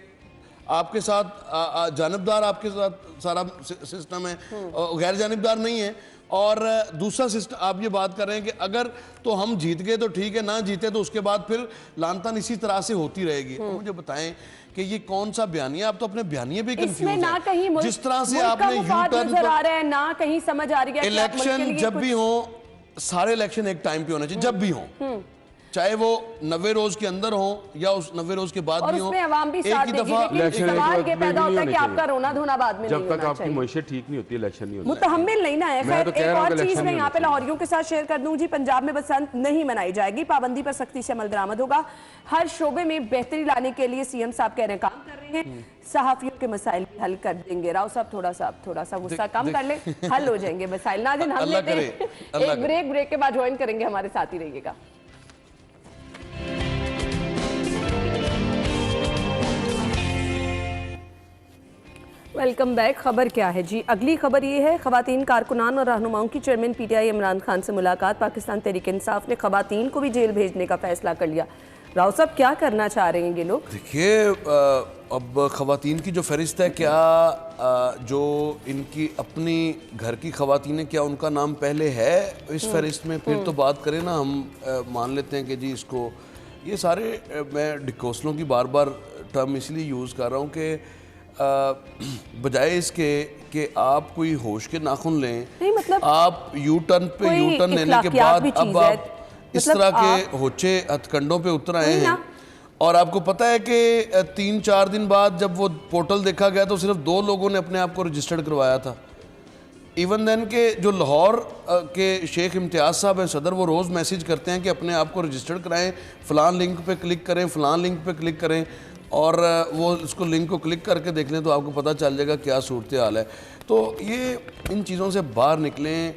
आपके साथ जानबदार आपके साथ सारा सिस्टम है, गैर जानबदार नहीं है, और दूसरा सिस्टम आप ये बात कर रहे हैं कि अगर तो हम जीत गए तो ठीक है, ना जीते तो उसके बाद फिर लानतान इसी तरह से होती रहेगी। तो मुझे बताएं कि ये कौन सा बयानिया? आप तो अपने बयानिए भी कंफ्यूज ना कहीं हैं। जिस तरह से आपने यूटर्न आ रहा है, ना कहीं समझ आ रही है। इलेक्शन जब भी हो, सारे इलेक्शन एक टाइम पे होने चाहिए, जब भी हो, चाहे वो 90 रोज के अंदर हो या उस 90 रोज के बाद भी हो, एक ही दफा सवाल ये पैदा होता है कि आपका रोना धोना बाद में जब तक आपकी मईशत ठीक नहीं होती इलेक्शन नहीं होता, मुतहम्मिल नहीं ना है। खैर एक और चीज मैं यहाँ पे लाहौरियों के साथ शेयर कर दूं जी, पंजाब में बसंत नहीं मनाई जाएगी, पाबंदी पर सख्ती से अमल दरामद होगा, हर शोबे में बेहतरी लाने के लिए सीएम साहब कह रहे हैं काम कर रहे हैं, सहाफियों के मसाइल भी हल कर देंगे। राव साहब थोड़ा सा गुस्सा कम कर ले, हल हो जाएंगे मसाइल। नाज़रीन हम लेते हैं एक ब्रेक के बाद ज्वाइन करेंगे, हमारे साथ ही रहिएगा। Welcome back. खबर क्या है जी? अगली खबर ये है, खवातीन कारकुनान और रहनुमाओं की चेयरमैन पीटीआई इमरान खान से मुलाकात। पाकिस्तान तहरीक इंसाफ ने खवातीन को भी जेल भेजने का फैसला कर लिया। राव साहब क्या करना चाह रहे हैं ये लोग? देखिए, अब खवातीन की जो फहरिस्त है, क्या जो इनकी अपनी घर की खवातीन है, क्या उनका नाम पहले है इस फहरिस्त में? फिर तो बात करें ना, हम मान लेते हैं कि जी इसको, ये सारे मैं डिकोसलों की बार बार टर्म इसलिए यूज़ कर रहा हूँ कि बजाय इसके कि आप कोई होश के नाखून लें, नहीं मतलब आप यू टर्न लेने के बाद अब आप इस तरह के होचे हथकंडों पे उतर आए हैं। और आपको पता है कि 3-4 दिन बाद जब वो पोर्टल देखा गया तो सिर्फ 2 लोगों ने अपने आप को रजिस्टर्ड करवाया था। इवन देन के जो लाहौर के शेख इम्तियाज़ साहब हैं सदर, वो रोज़ मैसेज करते हैं कि अपने आप को रजिस्टर्ड कराएं, फ़लान लिंक पे क्लिक करें, फ़लान लिंक पे क्लिक करें, और वो उसको लिंक को क्लिक करके देख लें तो आपको पता चल जाएगा क्या सूरत हाल है। तो ये इन चीज़ों से बाहर निकलें,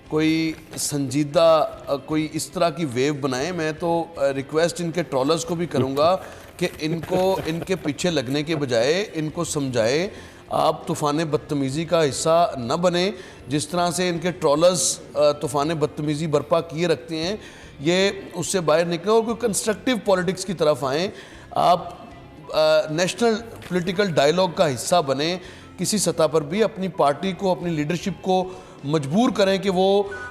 कोई संजीदा कोई इस तरह की वेव बनाएं। मैं तो रिक्वेस्ट इनके ट्रॉलर्स को भी करूँगा कि इनको इनके पीछे लगने के बजाय इनको समझाएं, आप तूफ़ान बदतमीज़ी का हिस्सा न बने। जिस तरह से इनके ट्रॉलर्स तूफ़ान बदतमीज़ी बर्पा किए रखते हैं, ये उससे बाहर निकलें और कोई कंस्ट्रक्टिव पॉलिटिक्स की तरफ आएँ। आप नेशनल पॉलिटिकल डायलॉग का हिस्सा बने, किसी सतह पर भी अपनी पार्टी को, अपनी लीडरशिप को मजबूर करें कि वो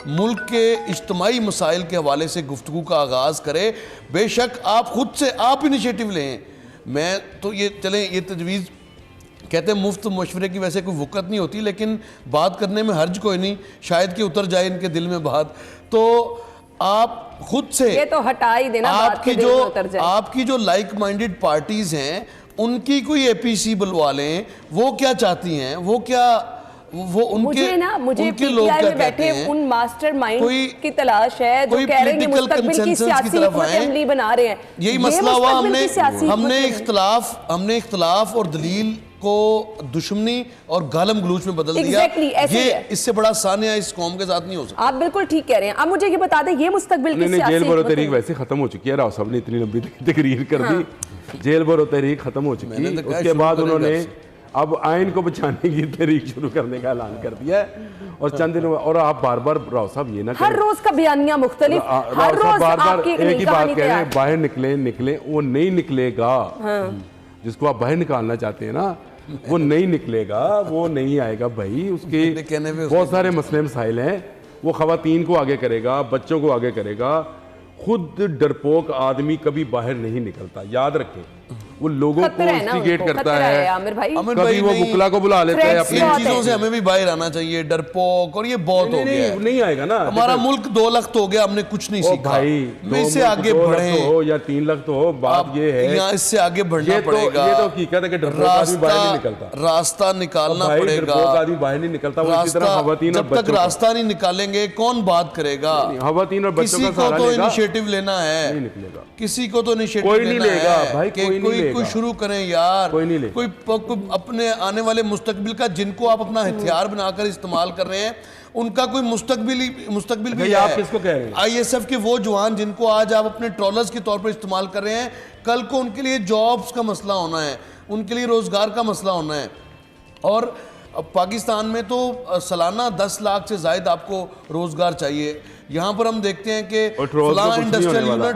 मुल्क के इज्तिमाई मसाइल के हवाले से गुफ्तगू का आगाज़ करें। बेशक आप खुद से आप इनिशिएटिव लें। मैं तो ये चलें, ये तजवीज़ कहते हैं मुफ्त मशवरे की वैसे कोई वक़्त नहीं होती, लेकिन बात करने में हर्ज कोई नहीं, शायद कि उतर जाए इनके दिल में बात। तो आप खुद से ये तो हटा ही देना, आपकी जो लाइक माइंडेड पार्टीज हैं उनकी कोई एपीसी बुलवा लें, वो क्या चाहती हैं, वो क्या वो उनके लोग क्या कहते हैं, उन मास्टरमाइंड की तलाश है जो कह रहे हैं कि मुस्तकबिल की सियासी असेंबली बना रहे हैं। यही मसला हुआ। हमने इख्तलाफ और दलील को दुश्मनी और गालम गलूच में बदल दिया। ये इससे बड़ा सानिया इस कौम के साथ नहीं हो सकता। आप बिल्कुल ठीक कह रहे हैं। अब मुझे ये बता दें, ये मुस्तकबिल की सियासी जेल भरो तहरीक वैसे खत्म हो चुकी है। राव साहब ने इतनी लंबी तकरीर कर दी, जेल भरो तहरीक खत्म हो चुकी है। उसके बाद उन्होंने अब आइन को बचाने की तहरीक शुरू करने का ऐलान कर दिया है। और चंद दिन, और आप बार बार राव साहब ये ना हर रोज का बयानिया मुख्तलिफ, हर रोज बार बार एक ही बात कह रहे हैं, बाहर निकले, वो नहीं निकलेगा। जिसको आप बाहर निकालना चाहते हैं ना, वो नहीं निकलेगा, वो नहीं आएगा भाई। उसके बहुत सारे मसले मसाइल हैं। वो खवातीन को आगे करेगा, बच्चों को आगे करेगा। खुद डरपोक आदमी कभी बाहर नहीं निकलता, याद रखें। वो लोगों को खतरा है ना इंस्टिगेट उनको, करता खतरा है। आमिर भाई। अमन कभी भाई वो नहीं, बुकला को बुला लेता है Threats अपने। इन बहुत चीजों है। से हमें भी बाहर आना चाहिए, डरपोक, और ये बहुत हो गया है। नहीं आएगा ना। हमारा मुल्क 2 लाख तो हो गया, हमने कुछ नहीं ओ सीखा। भाई, मैं इससे आगे 2 लाख बढ़े तो हो या 3 लाख तो हो, बात ये है यहाँ इससे आगे बढ़ना पड़ेगा। ये तो हकीकत है कि डरपोक आदमी बाहर नहीं निकलता। रास्ता निकालना भाई, पड़ेगा। डरपोक आदमी बाहर नहीं निकलता, वो इसी तरह खवातीन और जब तक बच्चों का। रास्ता नहीं निकालेंगे कौन बात करेगा? खवातीन और बच्चों किसी का को सहारा तो लेगा, इनिशिएटिव लेना है, नहीं निकलेगा। किसी को तो इनिशिएटिव कोई नहीं लेना लेगा है भाई, कि कोई नहीं लेगा। कोई शुरू करें यार। कोई नहीं लेगा। कोई अपने आने वाले मुस्तकबिल का, जिनको आप अपना हथियार बनाकर इस्तेमाल कर रहे हैं, उनका कोई मुस्तकबिल भी ये है। आप किसको कह रहे हैं? आईएसएफ के वो जवान जिनको आज आप अपने ट्रॉलर्स के तौर पर इस्तेमाल कर रहे हैं, कल को उनके लिए जॉब्स का मसला होना है, उनके लिए रोजगार का मसला होना है। और अब पाकिस्तान में तो सालाना 10 लाख से ज्यादा आपको रोजगार चाहिए। यहाँ पर हम देखते हैं कि और ट्रोल्स का कुछ नहीं होने वाला।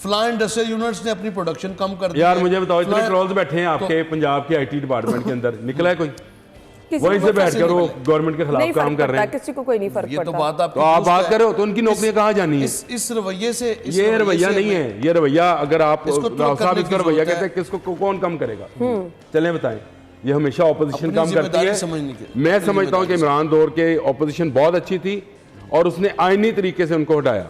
फ्लाई इंडस्ट्रियल यूनिट्स ने अपनी प्रोडक्शन कम कर दी यार है। मुझे बताओ, इतने फ्लाई- ट्रोल्स बैठे हैं आपके पंजाब के आईटी डिपार्टमेंट के अंदर, निकला है कोई? किसी वहीं को से कुछ बैठ कर वो गवर्नमेंट के नहीं खिलाफ काम फर्क कर रहे पड़ता, हैं। किसी को कोई नहीं फर्क ये तो पड़ता। बात आपकी तो आप दुरुस्त बात है। कर रहे हो तो उनकी नौकरियां कहाँ जानी है? इस रवैये से ये रवैया नहीं है, ये रवैया अगर आप इसको तो राव साहब करने इसका की रवैया जरूरत कहते हैं, किसको कौन कम करेगा? चलें बताएं। ये हमेशा ऑपोजिशन अपनी काम करती जिम्मेदारी है। समझने की। मैं समझता हूँ कि इमरान दौर के ऑपोजिशन बहुत अच्छी थी और उसने आईनी तरीके से उनको हटाया।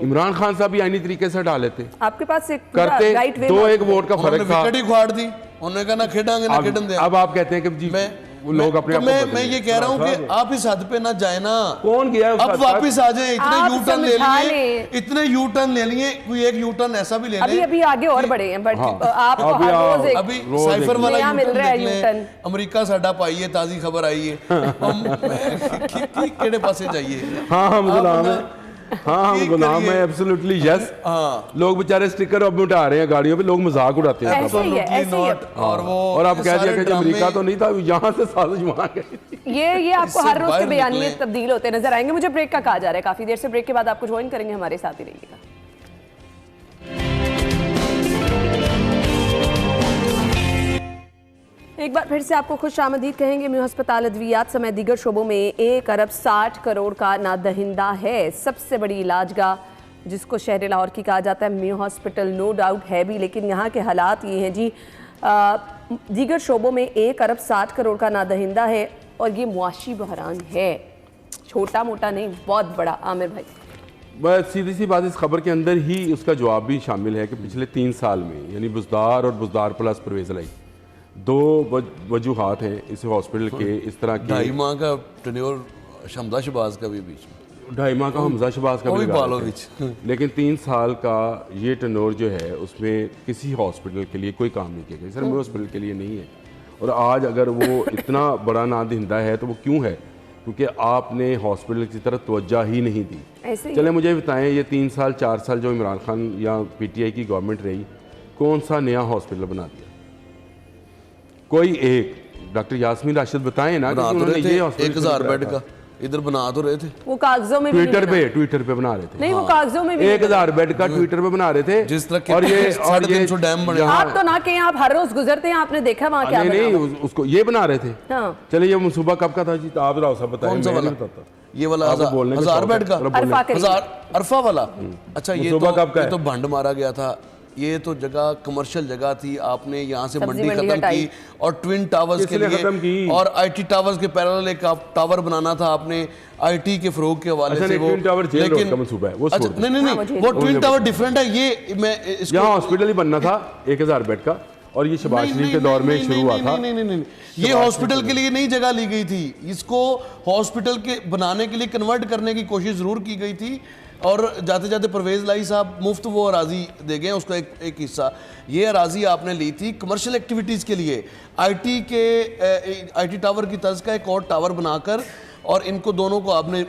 इमरान खान साहब भी आईनी तरीके से हटा लेते, आपके पास एक पूरा करते राइट वे 2-1 वोट का उन्होंने फर्क था। विकेट ही उखाड़ दी, उन्होंने कहा ना खेलेंगे ना खेलन दे। अब आप कहते हैं कि जी वो लोग अपने आप को मैं बदलेंगे। ये कह रहा हूँ कि साहब, आप इस हद पे ना जाए ना। कौन गया है उस अब हद तक? वापस आ जाए, इतने आप यू टर्न ले समझा लिए, लें। इतने यू टर्न ले लिए, कोई एक यू टर्न ऐसा भी ले अभी लें। अभी आगे और बढ़े हैं, बट हाँ। आप तो अभी हर आओ। रोज एक अभी रोज साइफर एक वाला नया यू मिल टर्न रहा है, देख लें। U-turn। अमेरिका साडा पाइए, ताजी खबर आई है। हम केड़े पासे जाइए? हाँ हम आप गुलाम ना- हैं, हाँ हम ठीक गुलाम करिए। हैं, एब्सोल्युटली यस। हाँ, लोग बेचारे स्टिकर अब उठा रहे हैं गाड़ियों पे, लोग मजाक उड़ाते हैं ऐसे ही है, Absolutely ऐसे ही है। not। और वो और आप कह दिया सारे कि जो अमेरिका ड्रामे- तो नहीं था, यहाँ से साजिश वहाँ गई थी। ये आपको इससे हर रोज के बाहर बयानिए निकलें। तब्दील होते नजर आएंगे। मुझे ब्रेक का कहा जा रहा है, काफी देर से ब्रेक के बाद आपको ज्वाइन करेंगे, हमारे साथ ही रहिएगा। एक बार फिर से आपको खुश आमदीद कहेंगे। म्यू अस्पताल अद्वियात समेत दीगर शोबों में 1 अरब 60 करोड़ का नादहिंदा है। सबसे बड़ी इलाजगाह जिसको शहर लाहौर की कहा जाता है म्यू हॉस्पिटल, नो डाउट है भी, लेकिन यहाँ के हालात ये हैं जी, दीगर शोबों में 1 अरब 60 करोड़ का नादहिंदा है और ये मुआशी बहरान है, छोटा मोटा नहीं, बहुत बड़ा। आमिर भाई, बस सीधी सी बात, इस खबर के अंदर ही उसका जवाब भी शामिल है कि पिछले 3 साल में, यानी बुज़दार और बुज़दार प्लस परवेज़ लाई, 2 वजूहात हैं इस हॉस्पिटल के इस तरह की। 2.5 माह का टेन्योर शमदा शहबाज का भी बीच में, 2.5 माह का हमजा शहबाज का वो भी भी लगा पालो देते बीच। हैं। लेकिन 3 साल का ये टर्नओवर जो है उसमें किसी हॉस्पिटल के लिए कोई काम नहीं किया गया, सिर्फ हॉस्पिटल के लिए नहीं है। और आज अगर वो इतना बड़ा नादहिंदा है तो वो क्यों है? क्योंकि आपने हॉस्पिटल की तरफ तवज्जो ही नहीं दी। ऐसे ही चले मुझे बताएं, ये 3 साल 4 साल जो इमरान खान या पीटीआई की गवर्नमेंट रही, कौन सा नया हॉस्पिटल बना दिया? कोई एक। डॉक्टर यास्मीन राशिद बताएं ना कि बना तो उन्होंने रहे ये थे हॉस्पिटल 1000 शुरू बेड किया का, इधर बना तो रहे थे। वो कागजों में भी नहीं ट्विटर बना। पे ट्विटर पे बना रहे थे। नहीं, वो कागजों में भी नहीं 1000 बेड का ट्विटर पे बना रहे थे। जिस तरह के और ये 350 डैम बने। यहाँ- आप तो ना कहें, आप हर रोज गुजरते हैं, आपने देखा वहाँ क्या नहीं बना नहीं हुआ? उसको ये बना रहे थे। हाँ, चलिए ये मनसूबा कब का था जी? तो आप राव साहब बताएं, कौन सा मैं वाला? नहीं बताता। ये वाला आपको बोलने का 1000 शौक है, बेड का, जरा बोलने अरफा के लिए। 1000 अरफा वाला। अच्छा, ये मुसोबा कब का ये है? तो भंड मारा गया था। ये तो जगह कमर्शियल जगह थी, आपने यहाँ से सब्जी मंडी मंडी खत्म हटाई। की और ट्विन टावर्स के किसने खत्म की? लिए और आईटी टावर्स के पैरेलल एक टावर बनाना था आपने आईटी के फरोग के हवाले अच्छा, से। नहीं, वो ट्विन टावर जेल रोड का मंसूबा है, वो अच्छा, छोड़ दो। नहीं नहीं हाँ, वो नहीं, जेल वो ट्विन टावर डिफरेंट है। ये मैं इसको यहाँ हॉस्पिटल ही बनना था 1000 बेड का, और ये शहबाज शरीफ के दौर में शुरू हुआ था। नहीं, ये हॉस्पिटल के लिए नई जगह ली गई थी। इसको हॉस्पिटल के बनाने के लिए कन्वर्ट करने की कोशिश जरूर की गई थी और जाते जाते परवेज लाई साहब मुफ्त वो अराजी दे गए, उसका एक हिस्सा। ये अराजी आपने ली थी कमर्शियल एक्टिविटीज़ के लिए, आईटी टावर की तर्ज का एक और टावर बनाकर, और इनको दोनों को आपने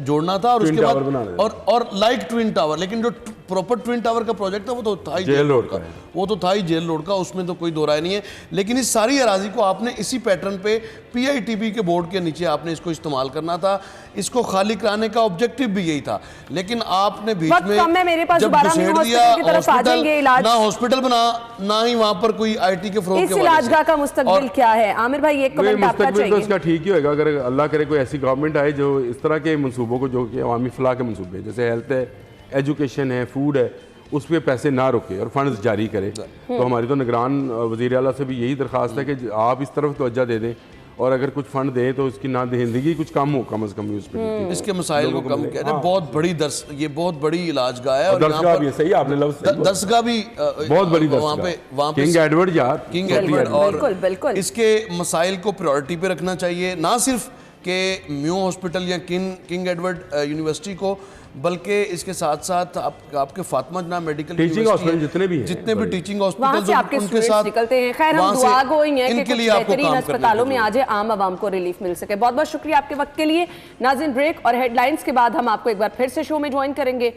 जोड़ना था। और ट्विन उसके टावर बना बाद देना। और लाइक ट्विन टावर, लेकिन जो प्रॉपर ट्विन टावर का प्रोजेक्ट था वो तो था ही जेल रोड का का, वो तो था ही जेल रोड का, उसमें तो कोई दो राय नहीं है। लेकिन इस सारी अराजी को आपने इसी पैटर्न पे पीआईटीबी के बोर्ड के नीचे आपने इसको इस्तेमाल करना था। इसको खाली कराने का ऑब्जेक्टिव भी यही था, लेकिन आपने बीच वक्त में कम है मेरे पास, जब दोबारा घुसेड़ हम दिया, हॉस्पिटल की तरफ आ हॉस्पिटल जाएंगे। इलाज, ना हॉस्पिटल बना, ना ही वहां पर कोई आईटी के फरोग इस के हवाले से। इलाजगाह का मुस्तकबिल क्या है? आमिर भाई, एक नहीं, कमेंट आपका मुस्तकबिल तो चाहिए। इसका ठीक ही होगा अगर अल्लाह करे कोई ऐसी गवर्नमेंट आए जो इस तरह के मंसूबों को, जो कि अवामी फलाह के मंसूबे जैसे हेल्थ है, एजुकेशन है, फूड है, उस पर पैसे ना रोके और फंड्स जारी करे। तो हमारी तो निगरान वज़ीर आला से भी यही दरख्वास्त है कि आप इस तरफ तवज्जो दे दें और अगर कुछ फंड दें तो उसकी ना देंदगी कुछ कम हो, कम से कम यूज़ पे इसके मसाइल को कम किया जाए। बहुत बड़ी ये बहुत बड़ी इलाजगाह है। और दरसगाह भी सही आपने लफ्ज़ दरसगाह भी बहुत बड़ी वहाँ पे किंग एडवर्ड यार, किंग एडवर्ड, और बिल्कुल बिल्कुल इसके मसाइल को प्रायोरिटी पे रखना चाहिए, ना सिर्फ के म्यू हॉस्पिटल या किंग एडवर्ड यूनिवर्सिटी को, बल्कि इसके साथ साथ आपके फातिमा जना मेडिकल टीचिंग हॉस्पिटल जितने भी टीचिंग हॉस्पिटल उनके साथ निकलते हैं। खैर हम दुआ गोई हैं कि कुछ बेहतरीन अस्पतालों में आज आम आवाम को रिलीफ मिल सके। बहुत बहुत शुक्रिया आपके वक्त के लिए। नाज़रीन, ब्रेक और हेडलाइंस के बाद हम आपको एक बार फिर से शो में ज्वाइन करेंगे।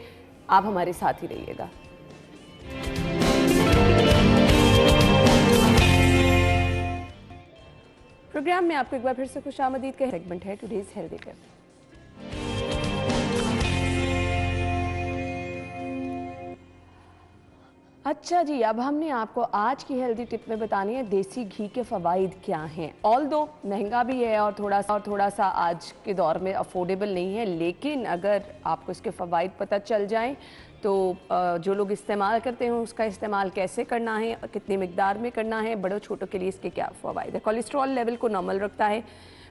आप हमारे साथ ही रहिएगा। प्रोग्राम में आपको एक बार फिर से खुशामदीद का सेगमेंट है टुडेज हेल्दी टिप। अच्छा जी, अब हमने आपको आज की हेल्दी टिप में बतानी है देसी घी के फ़वाइद क्या हैं। ऑल्दो महंगा भी है और थोड़ा सा आज के दौर में अफोर्डेबल नहीं है, लेकिन अगर आपको इसके फ़वाइद पता चल जाएं तो जो लोग इस्तेमाल करते हैं उसका इस्तेमाल कैसे करना है, कितनी मिकदार में करना है, बड़ों छोटों के लिए इसके क्या फ़वाइद है। कोलेस्ट्रॉल लेवल को नॉर्मल रखता है।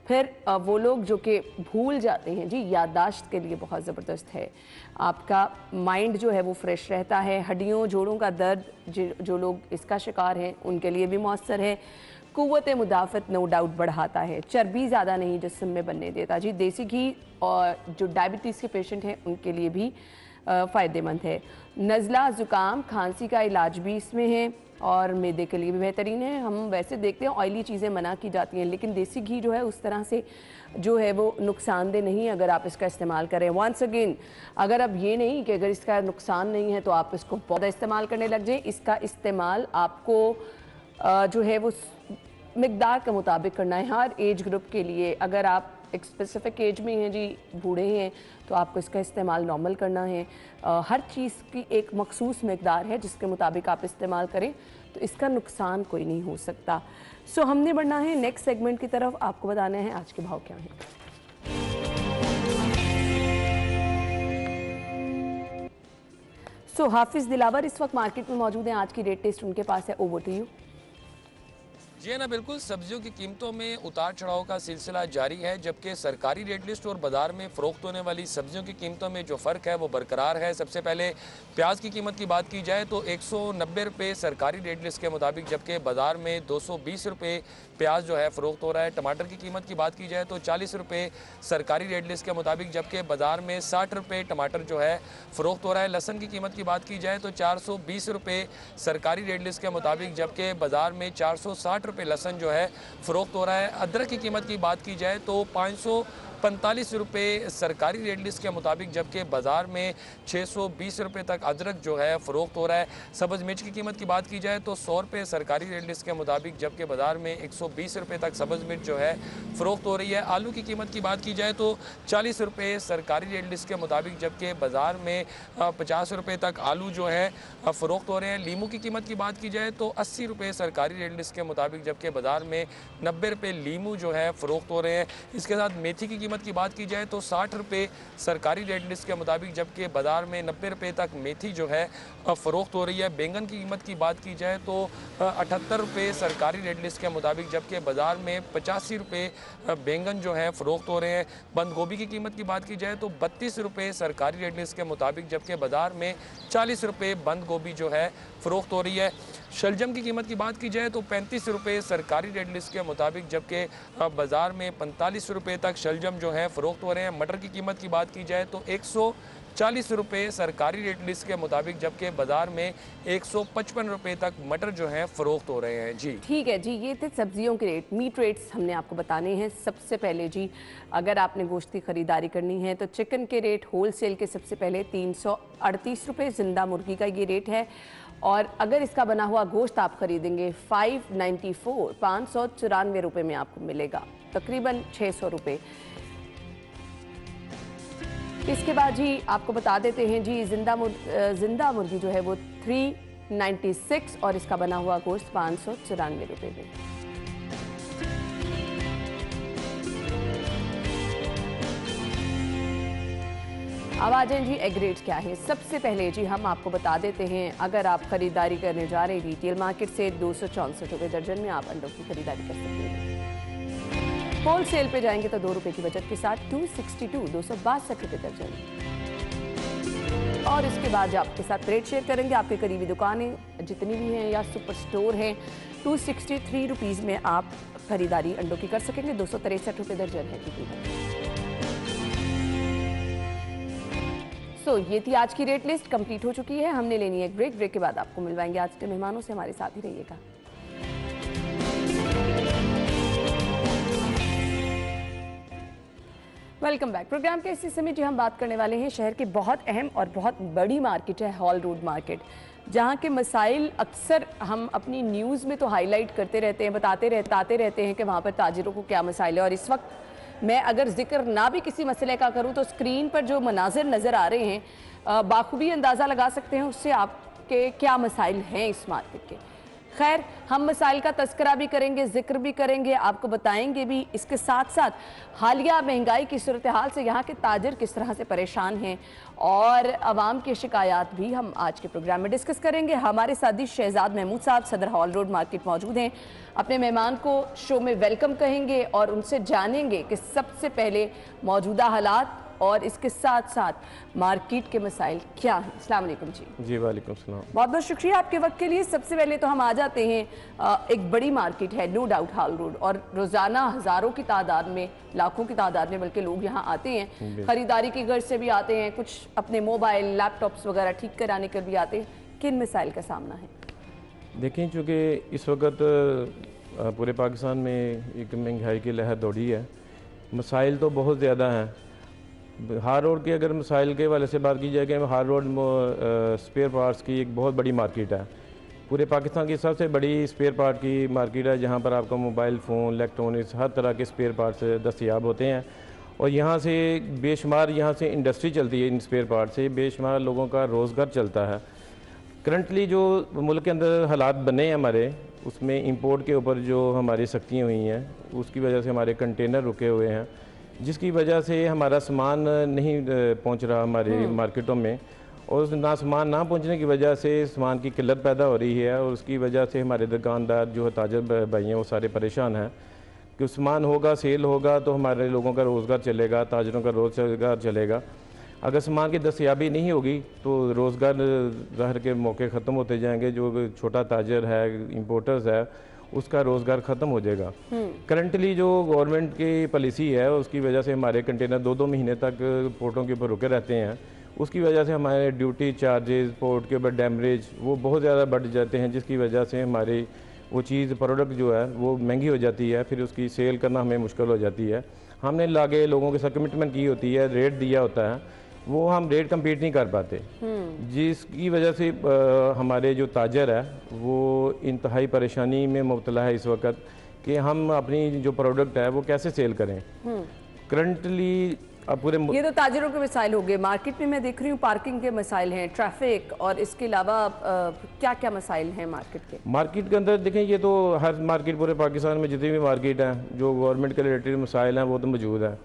फिर वो लोग जो कि भूल जाते हैं जी, याददाश्त के लिए बहुत ज़बरदस्त है। आपका माइंड जो है वो फ्रेश रहता है। हड्डियों जोड़ों का दर्द जो लोग इसका शिकार हैं उनके लिए भी मौसर है। कुव्वत मुदाफ़त नो डाउट बढ़ाता है। चर्बी ज़्यादा नहीं जिस्म में बनने देता जी। देसी घी और जो डायबिटीज़ के पेशेंट हैं उनके लिए भी फ़ायदेमंद है। नज़ला, ज़ुकाम, खांसी का इलाज भी इसमें है और मैदे के लिए भी बेहतरीन है। हम वैसे देखते हैं ऑयली चीज़ें मना की जाती हैं, लेकिन देसी घी जो है उस तरह से जो है वो नुकसानदेह नहीं अगर आप इसका इस्तेमाल करें। वंस अगेन, अगर अब ये नहीं कि अगर इसका नुकसान नहीं है तो आप इसको बहुत इस्तेमाल करने लग जाएं। इसका इस्तेमाल आपको जो है वो मिकदार के मुताबिक करना है हर एज ग्रुप के लिए। अगर आप एक स्पेसिफिक एज में हैं जी, बूढ़े हैं, तो आपको इसका इस्तेमाल नॉर्मल करना है। हर चीज़ की एक मखसूस मिकदार है जिसके मुताबिक आप इस्तेमाल करें तो इसका नुकसान कोई नहीं हो सकता। सो हमने बढ़ना है नेक्स्ट सेगमेंट की तरफ। आपको बताना है आज के भाव क्या हैं। सो हाफिज़ दिलावर इस वक्त मार्केट में मौजूद हैं। आज की रेट लिस्ट उनके पास है। Over to you. जी ना, बिल्कुल सब्जियों की कीमतों में उतार चढ़ाव का सिलसिला जारी है, जबकि सरकारी रेट लिस्ट और बाजार में फ़रोख्त होने वाली सब्जियों की कीमतों में जो फ़र्क है वो बरकरार है। सबसे पहले प्याज की कीमत की बात की जाए तो 190 रुपये सरकारी रेट लिस्ट के मुताबिक, जबकि बाजार में 220 रुपये प्याज जो है फ़रोख्त हो रहा है। टमाटर की कीमत की बात की जाए तो 40 रुपये सरकारी रेट लिस्ट के मुताबिक, जबकि बाजार में 60 रुपये टमाटर जो है फ़रोख्त हो रहा है। लहसुन की कीमत की बात की जाए तो 420 रुपये सरकारी रेट लिस्ट के मुताबिक, जबकि बाजार में 460 रुपये लहसुन जो है फ़रोख्त हो रहा है। अदरक की कीमत की बात की जाए तो 545 रुपये सरकारी रेट लिस्ट के मुताबिक, जबकि बाज़ार में 620 रुपये तक अदरक जो है फ़रोख्त हो रहा है। सब्ज़ मिर्च की कीमत की बात की जाए तो 100 रुपये सरकारी रेट लिस्ट के मुताबिक, जबकि बाज़ार में 120 रुपये तक सब्ज़ मिर्च जो है फ़रोख्त हो रही है। आलू की कीमत की बात की जाए तो 40 रुपये सरकारी रेट लिस्ट के मुताबिक, जबकि बाज़ार में 50 रुपये तक आलू जो है फ़रोख्त हो रहे हैं। लीमू की कीमत की बात की जाए तो 80 रुपये सरकारी रेट लिस्ट के मुताबिक, जबकि बाज़ार में 90 रुपये लीमू जो है फ़रोख्त हो रहे हैं। इसके साथ मेथी की कीमत की बात की जाए तो 60 रुपये सरकारी रेट लिस्ट के मुताबिक, जबकि बाज़ार में 90 रुपये तक मेथी जो है फ़रोख्त हो रही है। बैंगन की कीमत की बात की जाए तो 78 रुपये सरकारी रेट लिस्ट के मुताबिक, जबकि बाज़ार में 85 रुपये बैंगन जो है फ़रोख्त हो रहे हैं। बंद गोभी की कीमत की बात की जाए तो 32 रुपये सरकारी रेट लिस्ट के मुताबिक, जबकि बाज़ार में 40 रुपये बंद गोभी जो है फ़रोख्त हो रही है। शलजम की कीमत की बात की जाए तो 35 रुपये सरकारी रेट लिस्ट के मुताबिक, जबकि बाज़ार में 45 रुपये तक शलजम जो है फ़रोख्त हो रहे हैं। मटर की कीमत की बात की जाए तो 140 रुपये सरकारी रेट लिस्ट के मुताबिक, जबकि बाज़ार में 155 रुपये तक मटर जो है फ़रोख्त हो रहे हैं। जी ठीक है जी, ये थे सब्जियों के रेट। मीट रेट्स हमने आपको बताने हैं। सबसे पहले जी, अगर आपने गोश्त की ख़रीदारी करनी है तो चिकन के रेट होल सेल के सबसे पहले 338 रुपये ज़िंदा मुर्गी का ये रेट है, और अगर इसका बना हुआ गोश्त आप ख़रीदेंगे 594 रुपये में आपको मिलेगा, तकरीबन 600 रुपये। इसके बाद जी आपको बता देते हैं जी, जिंदा मुर्गी जो है वो 396 और इसका बना हुआ गोश्त 594 रुपये में। अब आ जाए जी एग रेट क्या है। सबसे पहले जी हम आपको बता देते हैं, अगर आप खरीदारी करने जा रहे हैं रिटेल मार्केट से 264 रुपये दर्जन में आप अंडों की खरीदारी कर सकते हैं। होल सेल पे जाएंगे तो 2 रुपये की बचत के साथ 262 262 रुपये दर्जन। और इसके बाद जो आपके साथ रेट शेयर करेंगे, आपके करीबी दुकानें जितनी भी हैं या सुपर स्टोर हैं, 263 रुपीज़ में आप खरीदारी अंडों की कर सकेंगे। 263 रुपये दर्जन है की कीमत। तो ये थी आज की रेट लिस्ट, कंप्लीट हो चुकी है। हमने लेनी है एक ब्रेक। ब्रेक के बाद आपको मिलवाएंगे आज के मेहमानों से। हमारे साथ ही रहिएगा। Welcome back. प्रोग्राम के इस हिस्से में जो हम बात करने वाले हैं, शहर की बहुत अहम और बहुत बड़ी मार्केट है हॉल रोड मार्केट, जहाँ के मसाइल अक्सर हम अपनी न्यूज़ में तो हाईलाइट करते रहते हैं, बताते रहते हैं कि वहाँ पर ताजिरों को क्या मसाइल है। और इस वक्त मैं अगर जिक्र ना भी किसी मसले का करूं तो स्क्रीन पर जो मनाजिर नज़र आ रहे हैं बाखूबी अंदाज़ा लगा सकते हैं उससे आपके क्या मसाइल हैं इस मार्केट के। खैर, हम मसाइल का तस्करा भी करेंगे, जिक्र भी करेंगे, आपको बताएंगे भी। इसके साथ साथ हालिया महंगाई की सूरत हाल से यहाँ के ताजिर किस तरह से परेशान हैं और आवाम की शिकायत भी हम आज के प्रोग्राम में डिस्कस करेंगे। हमारे साथ शहजाद महमूद साहब सदर हॉल रोड मार्केट मौजूद हैं। अपने मेहमान को शो में वेलकम कहेंगे और उनसे जानेंगे कि सबसे पहले मौजूदा हालात और इसके साथ साथ मार्केट के मसाइल क्या हैं। अस्सलाम वालेकुम जी। जी वालेकुम सलाम। बहुत बहुत शुक्रिया आपके वक्त के लिए। सबसे पहले तो हम आ जाते हैं, एक बड़ी मार्केट है नो डाउट हॉल रोड, और रोज़ाना हज़ारों की तादाद में, लाखों की तादाद में बल्कि लोग यहाँ आते हैं, ख़रीदारी की गर्ज से भी आते हैं, कुछ अपने मोबाइल लैपटॉप्स वगैरह ठीक कराने के भी आते हैं। किन मसाइल का सामना है? देखें, चूँकि इस वक्त पूरे पाकिस्तान में एक महंगाई की लहर दौड़ी है, मसाइल तो बहुत ज़्यादा हैं। हार रोड के अगर मसाइल के वाले से बात की जाए कि हार रोड स्पेयर पार्ट्स की एक बहुत बड़ी मार्केट है, पूरे पाकिस्तान की सबसे बड़ी स्पेयर पार्ट की मार्केट है, जहां पर आपका मोबाइल फ़ोन, इलेक्ट्रॉनिक्स, हर तरह के स्पेयर पार्ट्स दस्तयाब होते हैं। और यहाँ से बेशुमार यहाँ से इंडस्ट्री चलती है, इन स्पेयर पार्ट से बेशुमार लोगों का रोज़गार चलता है। करंटली जो मुल्क के अंदर हालात बने हैं हमारे, उसमें इंपोर्ट के ऊपर जो हमारी सख्तियाँ हुई हैं, उसकी वजह से हमारे कंटेनर रुके हुए हैं, जिसकी वजह से हमारा सामान नहीं पहुंच रहा हमारे मार्केटों में, और ना सामान ना पहुंचने की वजह से सामान की किल्लत पैदा हो रही है। और उसकी वजह से हमारे दुकानदार जो है, ताजर भाई हैं, वो सारे परेशान हैं कि सामान होगा, सेल होगा तो हमारे लोगों का रोज़गार चलेगा, ताजरों का रोज़गार चलेगा। अगर सामान की दस्तयाबी नहीं होगी तो रोज़गार ज़ाहिर के मौके ख़त्म होते जाएंगे। जो छोटा ताजर है, इंपोर्टर्स है, उसका रोज़गार ख़त्म हो जाएगा। करंटली जो गवर्नमेंट की पॉलिसी है, उसकी वजह से हमारे कंटेनर 2-2 महीने तक पोर्टों के ऊपर रुके रहते हैं। उसकी वजह से हमारे ड्यूटी चार्जेस, पोर्ट के ऊपर डैमरेज, वो बहुत ज़्यादा बढ़ जाते हैं, जिसकी वजह से हमारी वो चीज़ प्रोडक्ट जो है वो महंगी हो जाती है, फिर उसकी सेल करना हमें मुश्किल हो जाती है। हमने लागे लोगों के साथ कमिटमेंट की होती है, रेट दिया होता है, वो हम रेट कम्पीट नहीं कर पाते, जिसकी वजह से हमारे जो ताजर है वो इंतहाई परेशानी में मुब्तला है इस वक्त कि हम अपनी जो प्रोडक्ट है वो कैसे सेल करें। करंटली अब पूरे ये तो ताजरों के मसाइल हो गए। मार्केट में मैं देख रही हूँ पार्किंग के मसाइल हैं, ट्रैफिक, और इसके अलावा क्या क्या मसाइल हैं मार्केट के? मार्केट के अंदर देखें, ये तो हर मार्केट पूरे पाकिस्तान में जितनी भी मार्केट है, जो गवर्नमेंट के रिलेटेड मसाइल हैं वो तो मौजूद है।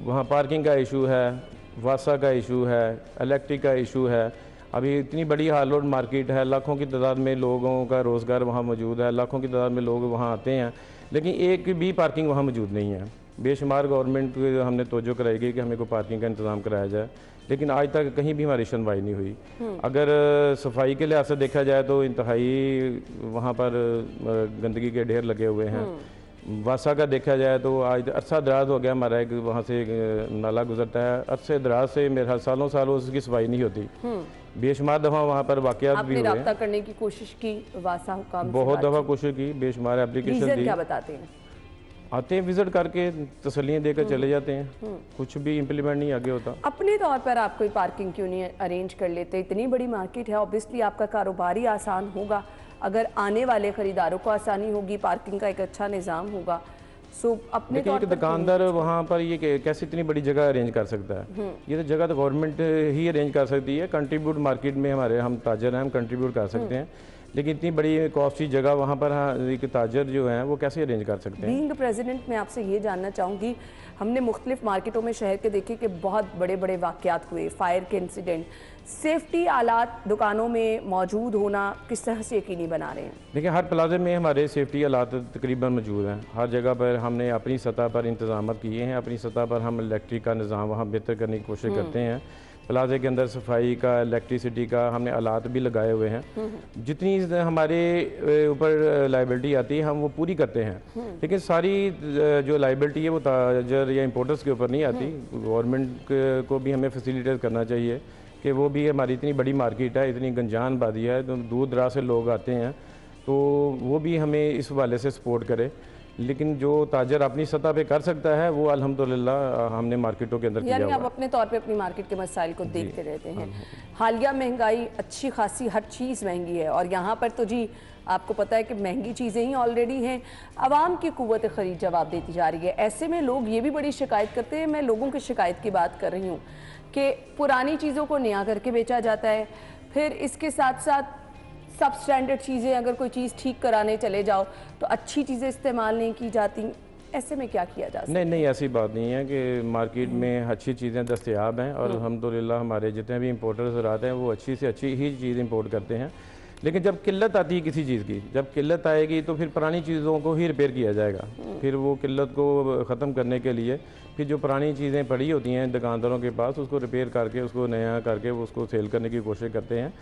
वहाँ पार्किंग का इशू है, वासा का इशू है, इलेक्ट्रिक का इशू है। अभी इतनी बड़ी हॉल रोड मार्केट है, लाखों की तादाद में लोगों का रोज़गार वहाँ मौजूद है, लाखों की तादाद में लोग वहाँ आते हैं, लेकिन एक भी पार्किंग वहाँ मौजूद नहीं है। बेशुमार गवर्नमेंट हमने तोजो कराई गई कि हमें को पार्किंग का इंतज़ाम कराया जाए, लेकिन आज तक कहीं भी हमारी सुनवाई नहीं हुई। अगर सफाई के लिहाज से देखा जाए तो इंतहाई वहाँ पर गंदगी के ढेर लगे हुए हैं। वासा का देखा जाए तो आज अरसा दराज हो गया हमारा, एक वहाँ से एक नाला गुजरता है, अरसे दराज से मेरे सालों उसकी सफाई नहीं होती। बेशुमार दफ़ा वहाँ पर वाक़यात भी हुए। आपने राब्ता करने की कोशिश की वासा हुकाम से? बहुत दफ़ा कोशिश की, बेशुमार एप्लीकेशन दी। क्या बताते हैं? आते हैं, विजिट करके तसल्लियाँ देकर चले जाते हैं, कुछ भी इम्प्लीमेंट नहीं आगे होता। अपने तौर पर आप कोई पार्किंग क्यों नहीं अरेंज कर लेते? इतनी बड़ी मार्केट है, ऑब्वियसली आपका कारोबार ही आसान होगा, अगर आने वाले खरीदारों को आसानी होगी, पार्किंग का एक अच्छा निज़ाम होगा। सो अपने तौर पर दुकानदार वहाँ पर ये कैसे इतनी बड़ी जगह अरेंज कर सकता है? ये तो जगह तो गवर्नमेंट ही अरेंज कर सकती है। कंट्रीब्यूट मार्केट में हमारे हम ताजर हैं, हम कंट्रीब्यूट कर सकते हैं, लेकिन इतनी बड़ी कॉस्टली जगह वहाँ पर एक ताजर जो हैं वो कैसे अरेंज कर सकते हैं? बीइंग प्रेसिडेंट मैं आपसे ये जानना चाहूँगी, हमने मुख्तलिफ मार्केटों में शहर के देखे कि बहुत बड़े बड़े वाक़यात हुए, फायर के इंसिडेंट, सेफ्टी आलात दुकानों में मौजूद होना किस तरह से यकीनी बना रहे हैं? देखिए, हर प्लाजे में हमारे सेफ्टी आलात तकरीबन मौजूद हैं। हर जगह पर हमने अपनी सतह पर इंतजाम किए हैं। अपनी सतह पर हम इलेक्ट्रिक का निज़ाम वहाँ बेहतर करने की कोशिश करते हैं। प्लाजे के अंदर सफाई का, इलेक्ट्रिसिटी का हमने आलात भी लगाए हुए हैं। जितनी हमारे ऊपर लाइबिलिटी आती है हम वो पूरी करते हैं, लेकिन सारी जो लाइबिलिटी है वो ताजर या इम्पोर्टर्स के ऊपर नहीं आती। गवर्नमेंट को भी हमें फैसिलिटेट करना चाहिए कि वो भी, हमारी इतनी बड़ी मार्केट है, इतनी गंजान बादी है, तो दूर दराज से लोग आते हैं, तो वो भी हमें इस हवाले से सपोर्ट करे। लेकिन जो ताजर अपनी सतह पे कर सकता है वो अल्हम्दुलिल्लाह हमने मार्केटों के अंदर किया हुआ है। यानी आप अपने तौर पे अपनी मार्केट के मसाइल को देखते रहते हैं। हालिया महंगाई अच्छी खासी, हर चीज़ महंगी है, और यहाँ पर तो जी आपको पता है कि महंगी चीज़ें ही ऑलरेडी हैं, आवाम की कुव्वत ख़रीद जवाब देती जा रही है। ऐसे में लोग ये भी बड़ी शिकायत करते हैं, मैं लोगों की शिकायत की बात कर रही हूँ कि पुरानी चीज़ों को नया करके बेचा जाता है, फिर इसके साथ साथ सब स्टैंडर्ड चीज़ें, अगर कोई चीज़ ठीक कराने चले जाओ तो अच्छी चीज़ें इस्तेमाल नहीं की जाती। ऐसे में क्या किया जा सकता है? नहीं, ऐसी बात नहीं है कि मार्केट में अच्छी चीज़ें दस्तयाब हैं, और अल्हम्दुलिल्लाह हमारे जितने भी इम्पोर्टर्स आते हैं वो अच्छी से अच्छी ही चीज़ इम्पोर्ट करते हैं। लेकिन जब किल्लत आती है किसी चीज़ की, जब किल्लत आएगी तो फिर पुरानी चीज़ों को ही रिपेयर किया जाएगा। फिर वो किल्लत को ख़त्म करने के लिए फिर जो पुरानी चीज़ें पड़ी होती हैं दुकानदारों के पास, उसको रिपेयर करके, उसको नया करके उसको सेल करने की कोशिश करते हैं।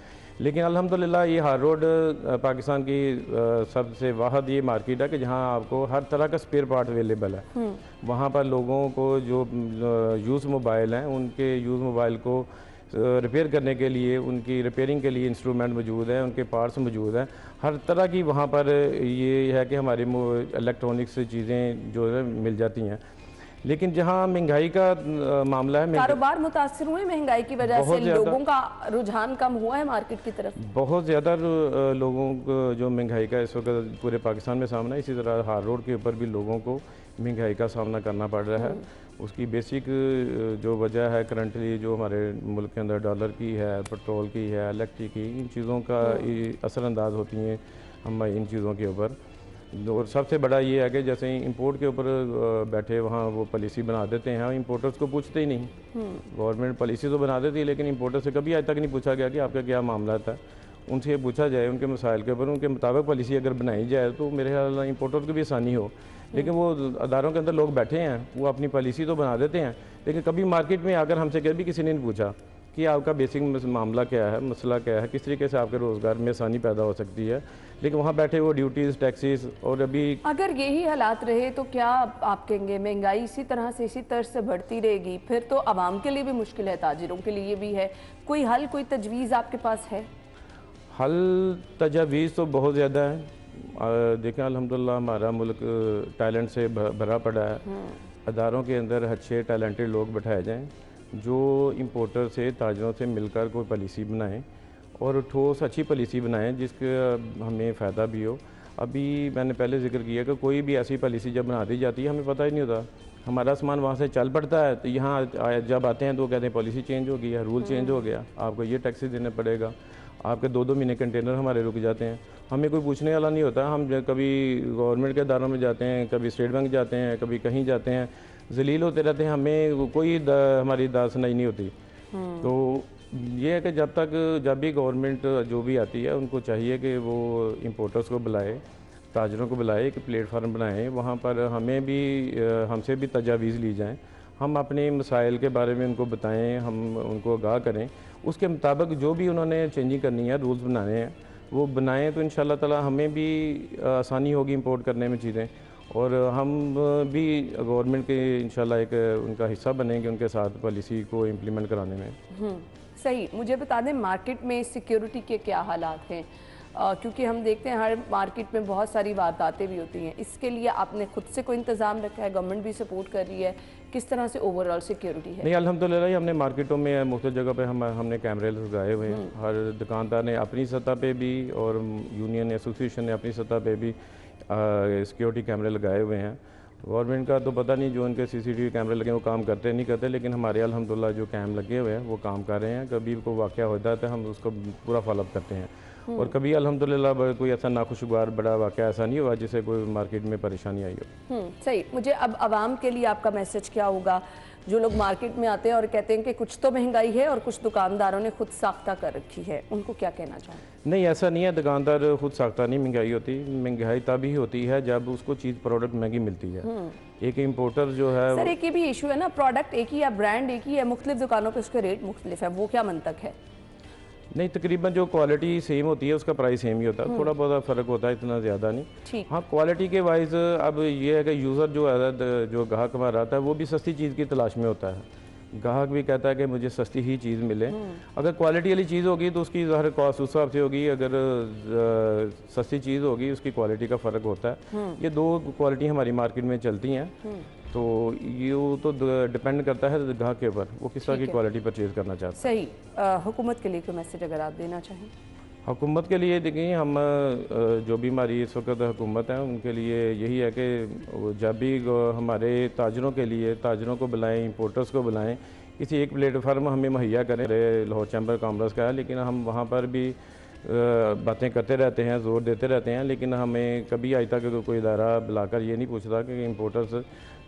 लेकिन अल्हम्दुलिल्लाह ये हार रोड पाकिस्तान की सबसे वाहद ये मार्केट है कि जहाँ आपको हर तरह का स्पेयर पार्ट अवेलेबल है। वहाँ पर लोगों को जो यूज़ मोबाइल हैं उनके यूज़ मोबाइल को रिपेयर करने के लिए, उनकी रिपेयरिंग के लिए इंस्ट्रूमेंट मौजूद हैं, उनके पार्ट्स मौजूद हैं। हर तरह की वहाँ पर ये है कि हमारी इलेक्ट्रॉनिक्स चीज़ें जो है मिल जाती हैं। लेकिन जहाँ महंगाई का मामला है, कारोबार मुतासिर हुए महंगाई की वजह से, लोगों का रुझान कम हुआ है मार्केट की तरफ। बहुत ज़्यादा लोगों को जो महंगाई का इस वक्त पूरे पाकिस्तान में सामना है, इसी तरह हार रोड के ऊपर भी लोगों को महंगाई का सामना करना पड़ रहा है। उसकी बेसिक जो वजह है करंटली जो हमारे मुल्क के अंदर डॉलर की है, पेट्रोल की है, इलेक्ट्रिक की, इन चीज़ों का असरअंदाज होती हैं हम इन चीज़ों के ऊपर। और सबसे बड़ा ये है कि जैसे इंपोर्ट के ऊपर बैठे वहाँ वो पॉलिसी बना देते हैं, इंपोर्टर्स को पूछते ही नहीं। गवर्नमेंट पॉलिसी तो बना देती है, लेकिन इंपोर्टर से कभी आज तक नहीं पूछा गया कि आपका क्या मामला था। उनसे ये पूछा जाए उनके मसाइल के ऊपर, उनके मुताबिक पॉलिसी अगर बनाई जाए तो मेरे ख्याल इंपोर्टर को भी आसानी हो। लेकिन वो अदारों के अंदर लोग बैठे हैं, वो अपनी पॉलिसी तो बना देते हैं, लेकिन कभी मार्केट में आकर हमसे कभी किसी ने नहीं पूछा कि आपका बेसिक मामला क्या है, मसला क्या है, किस तरीके से आपके रोज़गार में आसानी पैदा हो सकती है। लेकिन वहाँ बैठे वो ड्यूटीज़, टैक्सीज, और अभी अगर यही हालात रहे तो क्या आप कहेंगे महंगाई इसी तरह से, इसी तर्ज से बढ़ती रहेगी, फिर तो आवाम के लिए भी मुश्किल है, ताजिरों के लिए भी है। कोई हल, कोई तजवीज़ आपके पास है? हल तजावीज़ तो बहुत ज़्यादा है। देखें अल्हम्दुलिल्लाह हमारा मुल्क टैलेंट से भरा पड़ा है। अदारों के अंदर अच्छे टैलेंटेड लोग बैठाए जाएँ जो इंपोर्टर से, ताजरों से मिलकर कोई पॉलिसी बनाएं और ठोस अच्छी पॉलिसी बनाएं जिसका हमें फ़ायदा भी हो। अभी मैंने पहले जिक्र किया कि कोई भी ऐसी पॉलिसी जब बना दी जाती है हमें पता ही नहीं होता, हमारा सामान वहाँ से चल पड़ता है, तो यहाँ जब आते हैं तो कहते हैं पॉलिसी चेंज हो गई है, रूल चेंज हो गया, आपको ये टैक्सी देना पड़ेगा, आपके 2-2 महीने कंटेनर हमारे रुक जाते हैं। हमें कोई पूछने वाला नहीं होता। हम कभी गवर्नमेंट के इदारों में जाते हैं, कभी स्टेट बैंक जाते हैं, कभी कहीं जाते हैं, जलील होते रहते हैं, हमें कोई हमारी दाद सुनाई नहीं होती। तो ये है कि जब भी गवर्नमेंट जो भी आती है उनको चाहिए कि वो इंपोर्टर्स को बुलाए, ताजरों को बुलाए, कि प्लेटफार्म बनाएं, वहाँ पर हमें भी हमसे भी तजावीज़ ली जाएं, हम अपने मसाइल के बारे में उनको बताएं, हम उनको आगाह करें, उसके मुताबिक जो भी उन्होंने चेंजिंग करनी है, रूल्स बनाने हैं वो बनाएं, तो इंशाल्लाह ताला हमें भी आसानी होगी इंपोर्ट करने में चीज़ें, और हम भी गवर्नमेंट के इंशाल्लाह एक उनका हिस्सा बनेंगे उनके साथ पॉलिसी को इम्प्लीमेंट कराने में। सही। मुझे बता दें मार्केट में सिक्योरिटी के क्या हालात हैं, क्योंकि हम देखते हैं हर मार्केट में बहुत सारी वारदातें भी होती हैं, इसके लिए आपने खुद से कोई इंतज़ाम रखा है, गवर्नमेंट भी सपोर्ट कर रही है, किस तरह से ओवरऑल सिक्योरिटी है? नहीं, अल्हम्दुलिल्लाह हमने मार्केटों में मुख्तलिफ जगह पे हमने कैमरे लगाए हुए हैं। हर दुकानदार ने अपनी सतह पे भी और यूनियन एसोसिएशन ने अपनी सतह पे भी सिक्योरिटी कैमरे लगाए हुए हैं। गवर्नमेंट का तो पता नहीं, जो उनके CCTV कैमरे लगे वो काम करते नहीं करते, लेकिन हमारे अल्हम्दुलिल्लाह जो कैम लगे हुए हैं वो काम कर रहे हैं। कभी कोई वाक़या होता है तो हम उसको पूरा फॉलोअप करते हैं। और कभी अल्हम्दुलिल्लाह कोई ऐसा नाखुशगवार बड़ा वाक़या ऐसा नहीं हुआ जिससे कोई मार्केट में परेशानी आई हो। सही। मुझे अब आवाम के लिए आपका मैसेज क्या होगा, जो लोग मार्केट में आते हैं और कहते हैं कि कुछ तो महंगाई है और कुछ दुकानदारों ने खुद साख्ता कर रखी है, उनको क्या कहना चाहें? नहीं, ऐसा नहीं है, दुकानदार खुद साख्ता नहीं महंगाई होती। महंगाई तभी होती है जब उसको चीज़ प्रोडक्ट महंगी मिलती है। एक इम्पोर्टर जो है सर, एक ये भी इशू है ना, प्रोडक्ट एक ही है, ब्रांड एक ही है, मुख्तलिफ दुकानों पे उसके रेट मुख्तलिफ है, वो क्या मंतक है? नहीं, तकरीबन जो क्वालिटी सेम होती है उसका प्राइस सेम ही होता है, थोड़ा बहुत फ़र्क होता है, इतना ज़्यादा नहीं। ठीक। हाँ, क्वालिटी के वाइज अब ये है कि यूज़र जो है, जो ग्राहक हमारा आता है, वो भी सस्ती चीज़ की तलाश में होता है। ग्राहक भी कहता है कि मुझे सस्ती ही चीज़ मिले। अगर क्वालिटी वाली चीज़ होगी तो उसकी ज़ाहिर कॉस्ट उस हिसाब से होगी, अगर सस्ती चीज़ होगी उसकी क्वालिटी का फ़र्क होता है। ये दो क्वालिटी हमारी मार्केट में चलती हैं, तो ये तो डिपेंड करता है ग्राहक के ऊपर, वो किस तरह की क्वालिटी परचेज़ करना चाहता है। सही। हुकूमत के लिए कोई मैसेज अगर आप देना चाहें? हुकूमत के लिए देखिए, हम जो भी हमारी इस वक्त हुकूमत है उनके लिए यही है कि जब भी हमारे ताजरों के लिए, ताजरों को बुलाएं, इंपोर्टर्स को बुलाएं, किसी एक प्लेटफार्म हमें मुहैया करें। लाहौर चैम्बर कॉमर्स का है, लेकिन हम वहाँ पर भी बातें करते रहते हैं, ज़ोर देते रहते हैं, लेकिन हमें कभी आज तक कोई इदारा बुलाकर ये नहीं पूछता कि इंपोर्टर्स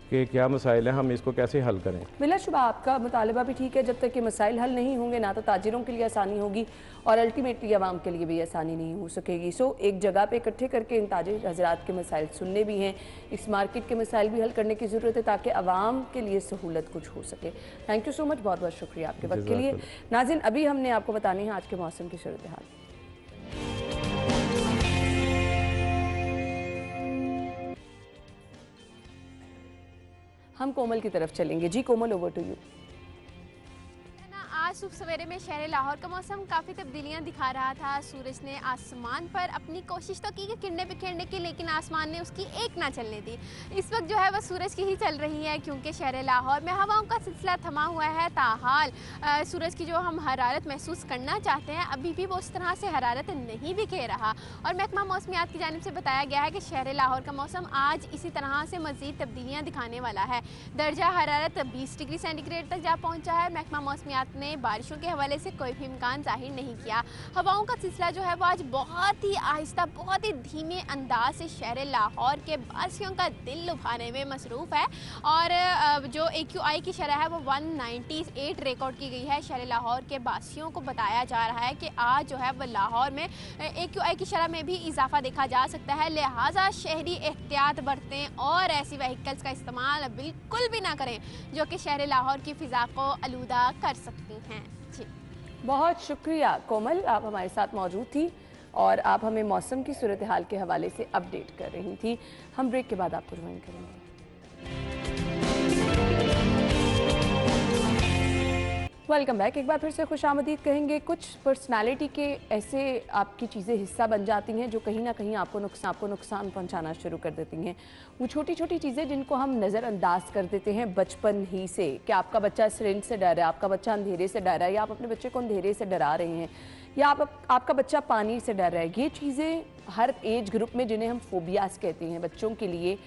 के क्या मसाइल हैं, हम इसको कैसे हल करें। बिलाशुबा आपका मुतालबा भी ठीक है, जब तक कि मसाइल हल नहीं होंगे ना तो ताजिरों के लिए आसानी होगी और अल्टीमेटली आवाम के लिए भी आसानी नहीं हो सकेगी। सो एक जगह पे इकट्ठे करके इन ताजिर हजरात के मसाइल सुनने भी हैं, इस मार्केट के मसाइल भी हल करने की ज़रूरत है ताकि आवाम के लिए सहूलत कुछ हो सके। थैंक यू सो मच, बहुत बहुत शुक्रिया आपके वक्त के लिए। नाज़रीन, अभी हमने आपको बतानी है आज के मौसम की सूरत हाल। हम कोमल की तरफ चलेंगे। जी कोमल, ओवर टू यू। आज सुबह सवेरे में शहर लाहौर का मौसम काफ़ी तब्दीलियां दिखा रहा था। सूरज ने आसमान पर अपनी कोशिश तो की कि किरणें बिखेरने की, लेकिन आसमान ने उसकी एक ना चलने दी। इस वक्त जो है वह सूरज की ही चल रही है, क्योंकि शहर लाहौर में हवाओं का सिलसिला थमा हुआ है। ताहाल सूरज की जो हम हरारत महसूस करना चाहते हैं, अभी भी वो उस तरह से हरारत नहीं बिखेर रहा। और महकमा मौसमियात की जानिब से बताया गया है कि शहर लाहौर का मौसम आज इसी तरह से मज़ीद तब्दीलियाँ दिखाने वाला है। दर्जा हरारत 20 डिग्री सेंटीग्रेड तक जा पहुँचा है। महकमा मौसमियात ने बारिशों के हवाले से कोई भी इम्कान जाहिर नहीं किया। हवाओं का सिलसिला जो है वो आज बहुत ही आहिस्ता, बहुत ही धीमे अंदाज से शहर लाहौर के बासियों का दिल लुभाने में मसरूफ़ है। और जो AQI की शरह है वो 198 रिकॉर्ड की गई है। शहर लाहौर के बासियों को बताया जा रहा है कि आज जो है वह लाहौर में AQI की शरह में भी इजाफा देखा जा सकता है। लिहाजा शहरी एहतियात बरतें और ऐसी व्हीकल्स का इस्तेमाल बिल्कुल भी ना करें जो कि शहर लाहौर की फ़िज़ा को आलूदा कर सकती हैं। जी, बहुत शुक्रिया कोमल, आप हमारे साथ मौजूद थी और आप हमें मौसम की सूरत हाल के हवाले से अपडेट कर रही थी। हम ब्रेक के बाद आपको ज्वाइन करेंगे। Welcome back. एक बार फिर से खुशामदीद कहेंगे। कुछ पर्सनालिटी के ऐसे आपकी चीज़ें हिस्सा बन जाती हैं जो कहीं ना कहीं आपको नुकसान पहुंचाना शुरू कर देती हैं। वो छोटी छोटी चीज़ें जिनको हम नज़रअंदाज कर देते हैं बचपन ही से, कि आपका बच्चा सिरिंज से डर है, आपका बच्चा अंधेरे से डर है, या आप अपने बच्चे को अंधेरे से डरा रहे हैं, या आपका बच्चा पानी से डर रहा है। ये चीज़ें हर एज ग्रुप में, जिन्हें हम फोबियाज कहते हैं, बच्चों के लिए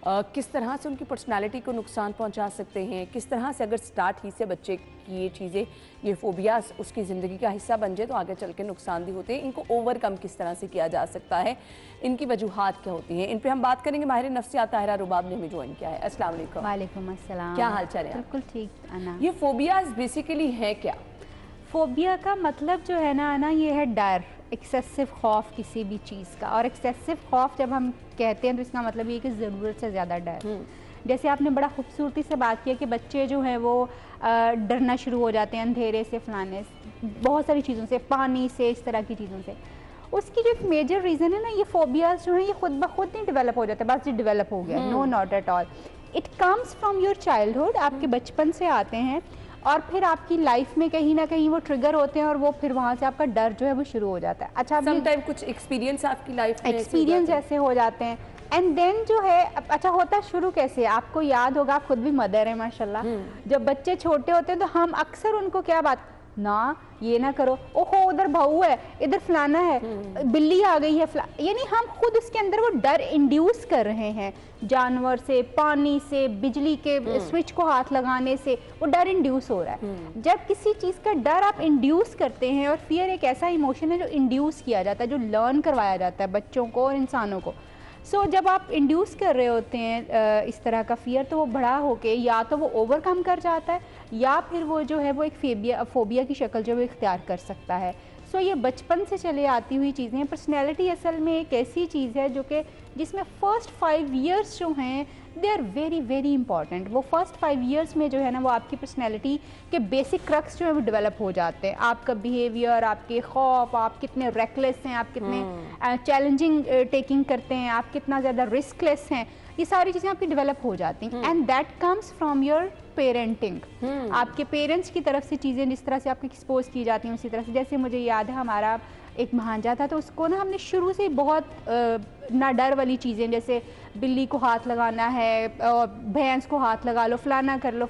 किस तरह से उनकी पर्सनालिटी को नुकसान पहुंचा सकते हैं, किस तरह से अगर स्टार्ट ही से बच्चे की ये चीज़ें, ये फोबियाज उसकी ज़िंदगी का हिस्सा बन जाए तो आगे चल के नुकसानदेह होते हैं। इनको ओवरकम किस तरह से किया जा सकता है, इनकी वजूहात क्या होती हैं, इन पे हम बात करेंगे। माहिर नफ्सियात ताहिरा रुबाब ने हमें ज्वाइन किया है। अस्सलाम वालेकुम। वालेकुम अस्सलाम। क्या हाल चाल है? बिल्कुल ठीक अना। ये फोबियाज बेसिकली है क्या? फोबिया का मतलब जो है ना अना, ये है डर, एक्सेसिव खौफ किसी भी चीज़ का। और एक्सेसिव खौफ जब हम कहते हैं तो इसका मतलब ये कि ज़रूरत से ज़्यादा डर। जैसे आपने बड़ा खूबसूरती से बात किया कि बच्चे जो हैं वो डरना शुरू हो जाते हैं अंधेरे से, फलाने बहुत सारी चीज़ों से, पानी से, इस तरह की चीज़ों से। उसकी जो एक मेजर रीज़न है ना, ये फोबियाज जो हैं ये खुद ब खुद नहीं डेवलप हो जाते, बस ये डेवलप हो गया। No, not at all. It comes from your childhood, आपके बचपन से आते हैं और फिर आपकी लाइफ में कहीं ना कहीं वो ट्रिगर होते हैं और वो फिर वहाँ से आपका डर जो है वो शुरू हो जाता है। अच्छा, समटाइम कुछ एक्सपीरियंस आपकी लाइफ में एक्सपीरियंस ऐसे हो जाते हैं। एंड देन जो है, अच्छा होता शुरू कैसे, आपको याद होगा, आप खुद भी मदर है माशाल्लाह। जब बच्चे छोटे होते हैं तो हम अक्सर उनको क्या ना ये ना करो, ओहो उधर भाऊ है, इधर फलाना है, बिल्ली आ गई है, यानी हम खुद उसके अंदर वो डर इंड्यूस कर रहे हैं। जानवर से, पानी से, बिजली के स्विच को हाथ लगाने से वो डर इंड्यूस हो रहा है। जब किसी चीज़ का डर आप इंड्यूस करते हैं, और फियर एक ऐसा इमोशन है जो इंड्यूस किया जाता है, जो लर्न करवाया जाता है बच्चों को और इंसानों को। जब आप इंड्यूस कर रहे होते हैं इस तरह का फियर, तो वो बड़ा होके या तो वो ओवरकम कर जाता है, या फिर वो जो है वो एक फोबिया की शक्ल जो वो इख्तियार कर सकता है। ये बचपन से चले आती हुई चीज़ें। पर्सनैलिटी असल में एक ऐसी चीज़ है जो कि जिसमें फ़र्स्ट 5 ईयर्स जो हैं they are very very important. वो फर्स्ट 5 ईयर्स में जो है ना, वो आपकी पर्सनैलिटी के बेसिक क्रक्स जो है वो डेवलप हो जाते हैं। आपका बिहेवियर, आपके खौफ, आप कितने रेकलेस हैं, आप कितने चैलेंजिंग टेकिंग करते हैं, आप कितना ज़्यादा रिस्कलेस हैं, ये सारी चीज़ें आपकी डेवलप हो जाती हैं। And that comes from your parenting. आपके पेरेंट्स की तरफ से चीज़ें जिस तरह से आपको एक्सपोज की जाती हैं उसी तरह से। जैसे मुझे याद है, हमारा एक भांजा था, तो उसको ना हमने शुरू से बहुत ना डर वाली चीज़ें, जैसे बिल्ली को हाथ लगाना है, भैंस को हाथ लगा लो, फलाना कर लो,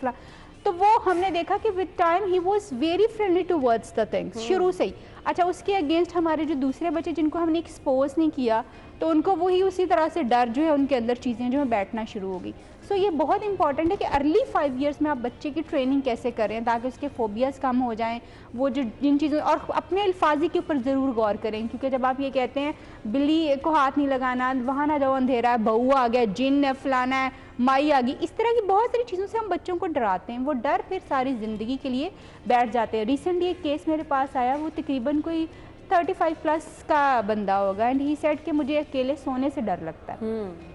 तो वो हमने देखा कि with time he was very friendly towards the things शुरू से ही। अच्छा, उसके अगेंस्ट हमारे जो दूसरे बच्चे जिनको हमने एक्सपोज नहीं किया, तो उनको वही उसी तरह से डर जो है उनके अंदर चीज़ें जो है बैठना शुरू हो गई। ये बहुत इंपॉर्टेंट है कि अर्ली 5 ईयर्स में आप बच्चे की ट्रेनिंग कैसे करें ताकि उसके फोबियाज़ कम हो जाएं। वो जो जिन चीज़ों, और अपने अल्फाजी के ऊपर ज़रूर गौर करें, क्योंकि जब आप ये कहते हैं बिल्ली को हाथ नहीं लगाना, वहाँ ना जाओ, अंधेरा है, बहू आ गया, जिन है, फलाना है, माई आ गई, इस तरह की बहुत सारी चीज़ों से हम बच्चों को डराते हैं। वो डर फिर सारी ज़िंदगी के लिए बैठ जाते हैं। रिसेंटली एक केस मेरे पास आया, वो तकरीबन कोई 35+ का बंदा होगा, एंड ही सेड कि मुझे अकेले सोने से डर लगता है।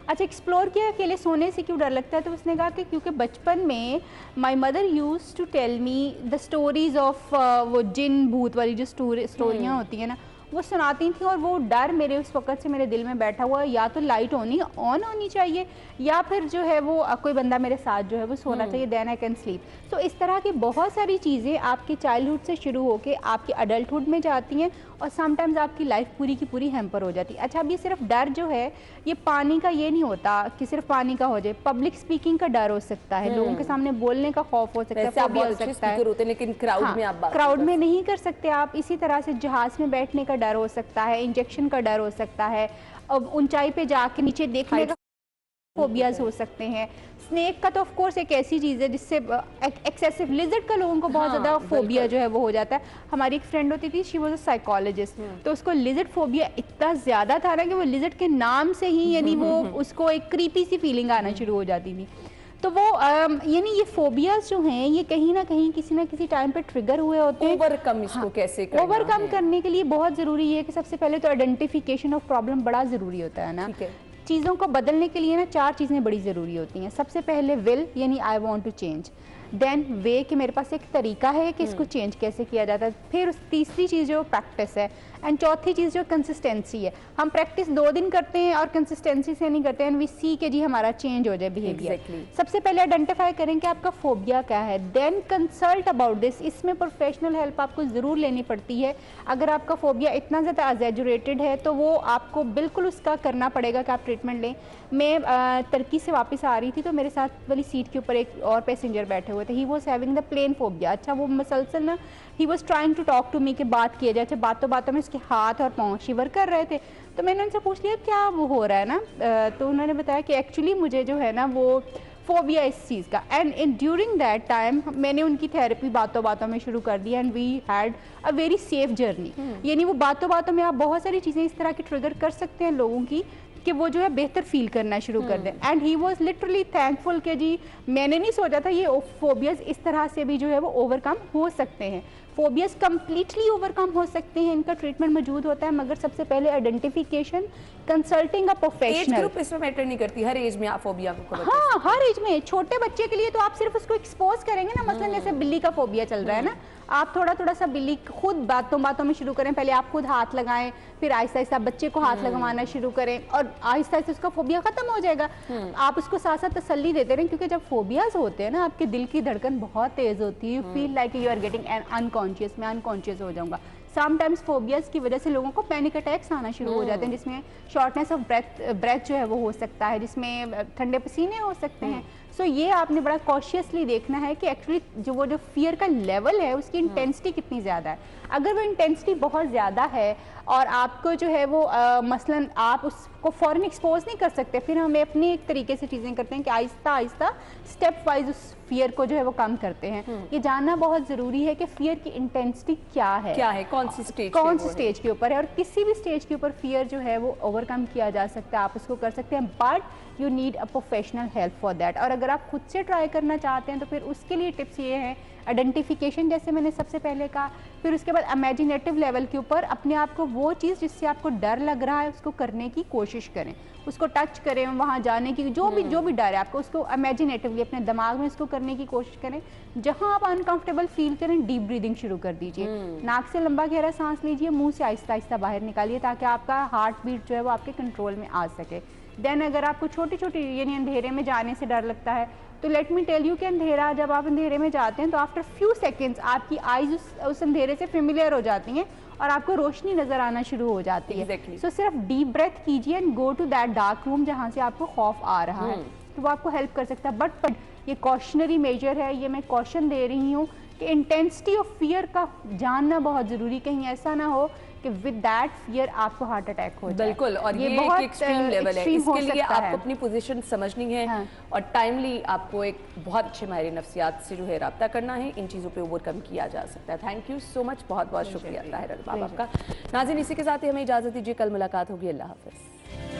अच्छा, एक्सप्लोर किया अकेले सोने से क्यों डर लगता है, तो उसने कहा कि क्योंकि बचपन में my mother use to tell me the stories of वो जिन भूत वाली जो स्टोरियाँ होती हैं ना, वो सुनाती थी, और वो डर मेरे उस वक़्त से मेरे दिल में बैठा हुआ है, या तो लाइट ऑन होनी चाहिए, या फिर जो है वो कोई बंदा मेरे साथ जो है वो सोना चाहिए, देन आई कैन स्लीप। तो इस तरह की बहुत सारी चीज़ें आपकी चाइल्डहुड से शुरू होकर आपकी अडल्टहुड में जाती हैं, और समटाइम्स आपकी लाइफ पूरी की पूरी हैम्पर हो जाती है। अच्छा, अब ये सिर्फ डर जो है ये पानी का ये नहीं होता कि सिर्फ पानी का हो जाए, पब्लिक स्पीकिंग का डर हो सकता है, लोगों के सामने बोलने का खौफ हो सकता है, फोबिया हो सकता है, लेकिन क्राउड में आप क्राउड में नहीं कर सकते आप। इसी तरह से जहाज में बैठने का डर हो सकता है, इंजेक्शन का डर हो सकता है, अब ऊंचाई पे जाके नीचे देखने का फोबियाज हो सकते हैं। स्नेक का तो ऑफ कोर्स एक ऐसी चीज़ है जिससे एक्सेसिव, लिजर्ड का लोगों को बहुत ज़्यादा फोबिया जो है वो हो जाता है। हमारी एक फ्रेंड होती थी, शी वाज अ साइकोलॉजिस्ट, तो उसको लिजर्ड फोबिया इतना ज़्यादा था ना कि वो लिजर्ड के नाम से ही यानी वो उसको एक क्रीपी सी फीलिंग आना शुरू हो जाती थी। तो वो यानी ये फोबियाज जो हैं ये कहीं ना कहीं किसी ना किसी टाइम पे ट्रिगर हुए होते हैं। ओवरकम इसको कैसे करना ओवरकम है? करने के लिए बहुत ज़रूरी है कि सबसे पहले तो आइडेंटिफिकेशन ऑफ प्रॉब्लम बड़ा ज़रूरी होता है ना। चीज़ों को बदलने के लिए ना 4 चीज़ें बड़ी ज़रूरी होती हैं। सबसे पहले विल, यानी I want to change, then वे कि मेरे पास एक तरीका है कि इसको चेंज कैसे किया जाता है, फिर तीसरी चीज़ जो प्रैक्टिस है, एंड चौथी चीज़ जो कंसिस्टेंसी है। हम प्रैक्टिस 2 दिन करते हैं और कंसिस्टेंसी से नहीं करते हैं, वी सी के जी हमारा चेंज हो जाए बिहेवियर। सबसे पहले आइडेंटिफाई करें कि आपका फोबिया क्या है, देन कंसल्ट अबाउट दिस। इसमें प्रोफेशनल हेल्प आपको ज़रूर लेनी पड़ती है। अगर आपका फोबिया इतना ज़्यादा एग्जैजुरेटेड है तो वो आपको बिल्कुल उसका करना पड़ेगा कि आप ट्रीटमेंट लें। मैं तुर्की से वापस आ रही थी, तो मेरे साथ वाली सीट के ऊपर एक और पैसेंजर बैठे हुए थे, he was having the plane phobia. अच्छा, वो मसलसल ना he was trying to talk to me कि बात किया जाए। अच्छा, बातों बातों में उसके हाथ और पाँव शिवर कर रहे थे, तो मैंने उनसे पूछ लिया क्या वो हो रहा है ना, तो उन्होंने बताया कि एक्चुअली मुझे जो है ना वो फोबिया इस चीज़ का। And in during that time मैंने उनकी थेरेपी बातों बातों में शुरू कर दी, and we had a very safe journey. यानी वो बातों बातों में आप बहुत सारी चीज़ें इस तरह की ट्रिगर कर सकते हैं लोगों की कि वो जो है बेहतर फील करना शुरू कर दें। And he was literally thankful कि जी मैंने नहीं सोचा था ये फोबियाज इस तरह से भी जो है वो ओवरकम हो सकते हैं। फोबियाज कम्प्लीटली ओवरकम हो सकते हैं, इनका ट्रीटमेंट मौजूद होता है, मगर सबसे पहले identification, consulting a professional. Age group इसमें मैटर नहीं करती, हर एज में आप फोबिया को हाँ, हर एज में। छोटे बच्चे के लिए तो आप सिर्फ उसको एक्सपोज करेंगे ना, मसलन जैसे बिल्ली का फोबिया चल रहा है ना, आप थोड़ा थोड़ा सा बिल्ली खुद बातों बातों में शुरू करें, पहले आप खुद हाथ लगाएं, फिर आहिस्ता आहिस्ता बच्चे को हाथ लगवाना शुरू करें, और आहिस्ता आहिस्ता उसका फोबिया खत्म हो जाएगा। आप उसको साथ साथ तसल्ली देते रहें, क्योंकि जब फोबियाज होते हैं ना, आपके दिल की धड़कन बहुत तेज होती है, you feel like you are getting unconscious, मैं अनकॉन्शियस हो जाऊंगा। समटाइम्स फोबियाज की वजह से लोगों को पैनिक अटैक्स आना शुरू हो जाते हैं, जिसमें शॉर्टनेस ऑफ ब्रेथ जो है वो हो सकता है, जिसमें ठंडे पसीने हो सकते हैं। सो ये आपने बड़ा कॉशियसली देखना है कि एक्चुअली जो फियर का लेवल है उसकी इंटेंसिटी कितनी ज़्यादा है। अगर वो इंटेंसिटी बहुत ज़्यादा है और आपको जो है वो मसलन आप उसको फ़ौरन एक्सपोज नहीं कर सकते, फिर हमें अपनी एक तरीके से चीज़ें करते हैं कि आहिस्ता आहिस्ता स्टेप वाइज उस फियर को जो है वो कम करते हैं। ये जानना बहुत ज़रूरी है कि फियर की इंटेंसिटी क्या है, कौन सी स्टेज के ऊपर है, और किसी भी स्टेज के ऊपर फियर जो है वो ओवरकम किया जा सकता है, आप उसको कर सकते हैं, but you need a professional help for that. और अगर आप खुद से ट्राई करना चाहते हैं तो फिर उसके लिए टिप्स ये हैं, आइडेंटिफिकेशन जैसे मैंने सबसे पहले कहा, फिर उसके बाद इमेजिनेटिव लेवल के ऊपर अपने आप को वो चीज़ जिससे आपको डर लग रहा है उसको करने की कोशिश करें, उसको टच करें, वहाँ जाने की जो भी डर है आपको उसको इमेजिनेटिवली अपने दिमाग में उसको करने की कोशिश करें। जहाँ आप अनकंफर्टेबल फील करें डीप ब्रीदिंग शुरू कर दीजिए, नाक से लंबा गहरा सांस लीजिए, मुंह से आहिस्ता आहिस्ता बाहर निकालिए ताकि आपका हार्ट बीट जो है वो आपके कंट्रोल में आ सके। देन अगर आपको छोटी छोटी यानी अंधेरे में जाने से डर लगता है तो लेट मी टेल यू कि अंधेरा, जब आप अंधेरे में जाते हैं तो आफ्टर फ्यू सेकेंड्स आपकी आईज उस अंधेरे से फेमिलियर हो जाती हैं और आपको रोशनी नजर आना शुरू हो जाती है। सो सिर्फ डीप ब्रेथ कीजिए and go to that dark room जहाँ से आपको खौफ आ रहा है, तो वो आपको हेल्प कर सकता है। बट ये कॉशनरी मेजर है, ये मैं कॉशन दे रही हूँ कि इंटेंसिटी ऑफ फियर का जानना बहुत ज़रूरी, कहीं ऐसा ना हो कि विद दैट फियर आपको हार्ट अटैक हो जाए। बिल्कुल, और ये बहुत एक्सट्रीम लेवल है, इसके लिए आपको अपनी पोजीशन समझनी है। हाँ। और टाइमली आपको एक बहुत अच्छे माहिर नफ्सियात से जो है रब्ता करना है, इन चीज़ों पे ओवरकम किया जा सकता है। थैंक यू सो मच, बहुत बहुत शुक्रिया ताहिर अल्बाब आपका। नाज़रीन, इसी के साथ ही हमें इजाज़त दीजिए, कल मुलाकात होगी, अल्लाह हाफ़िज़।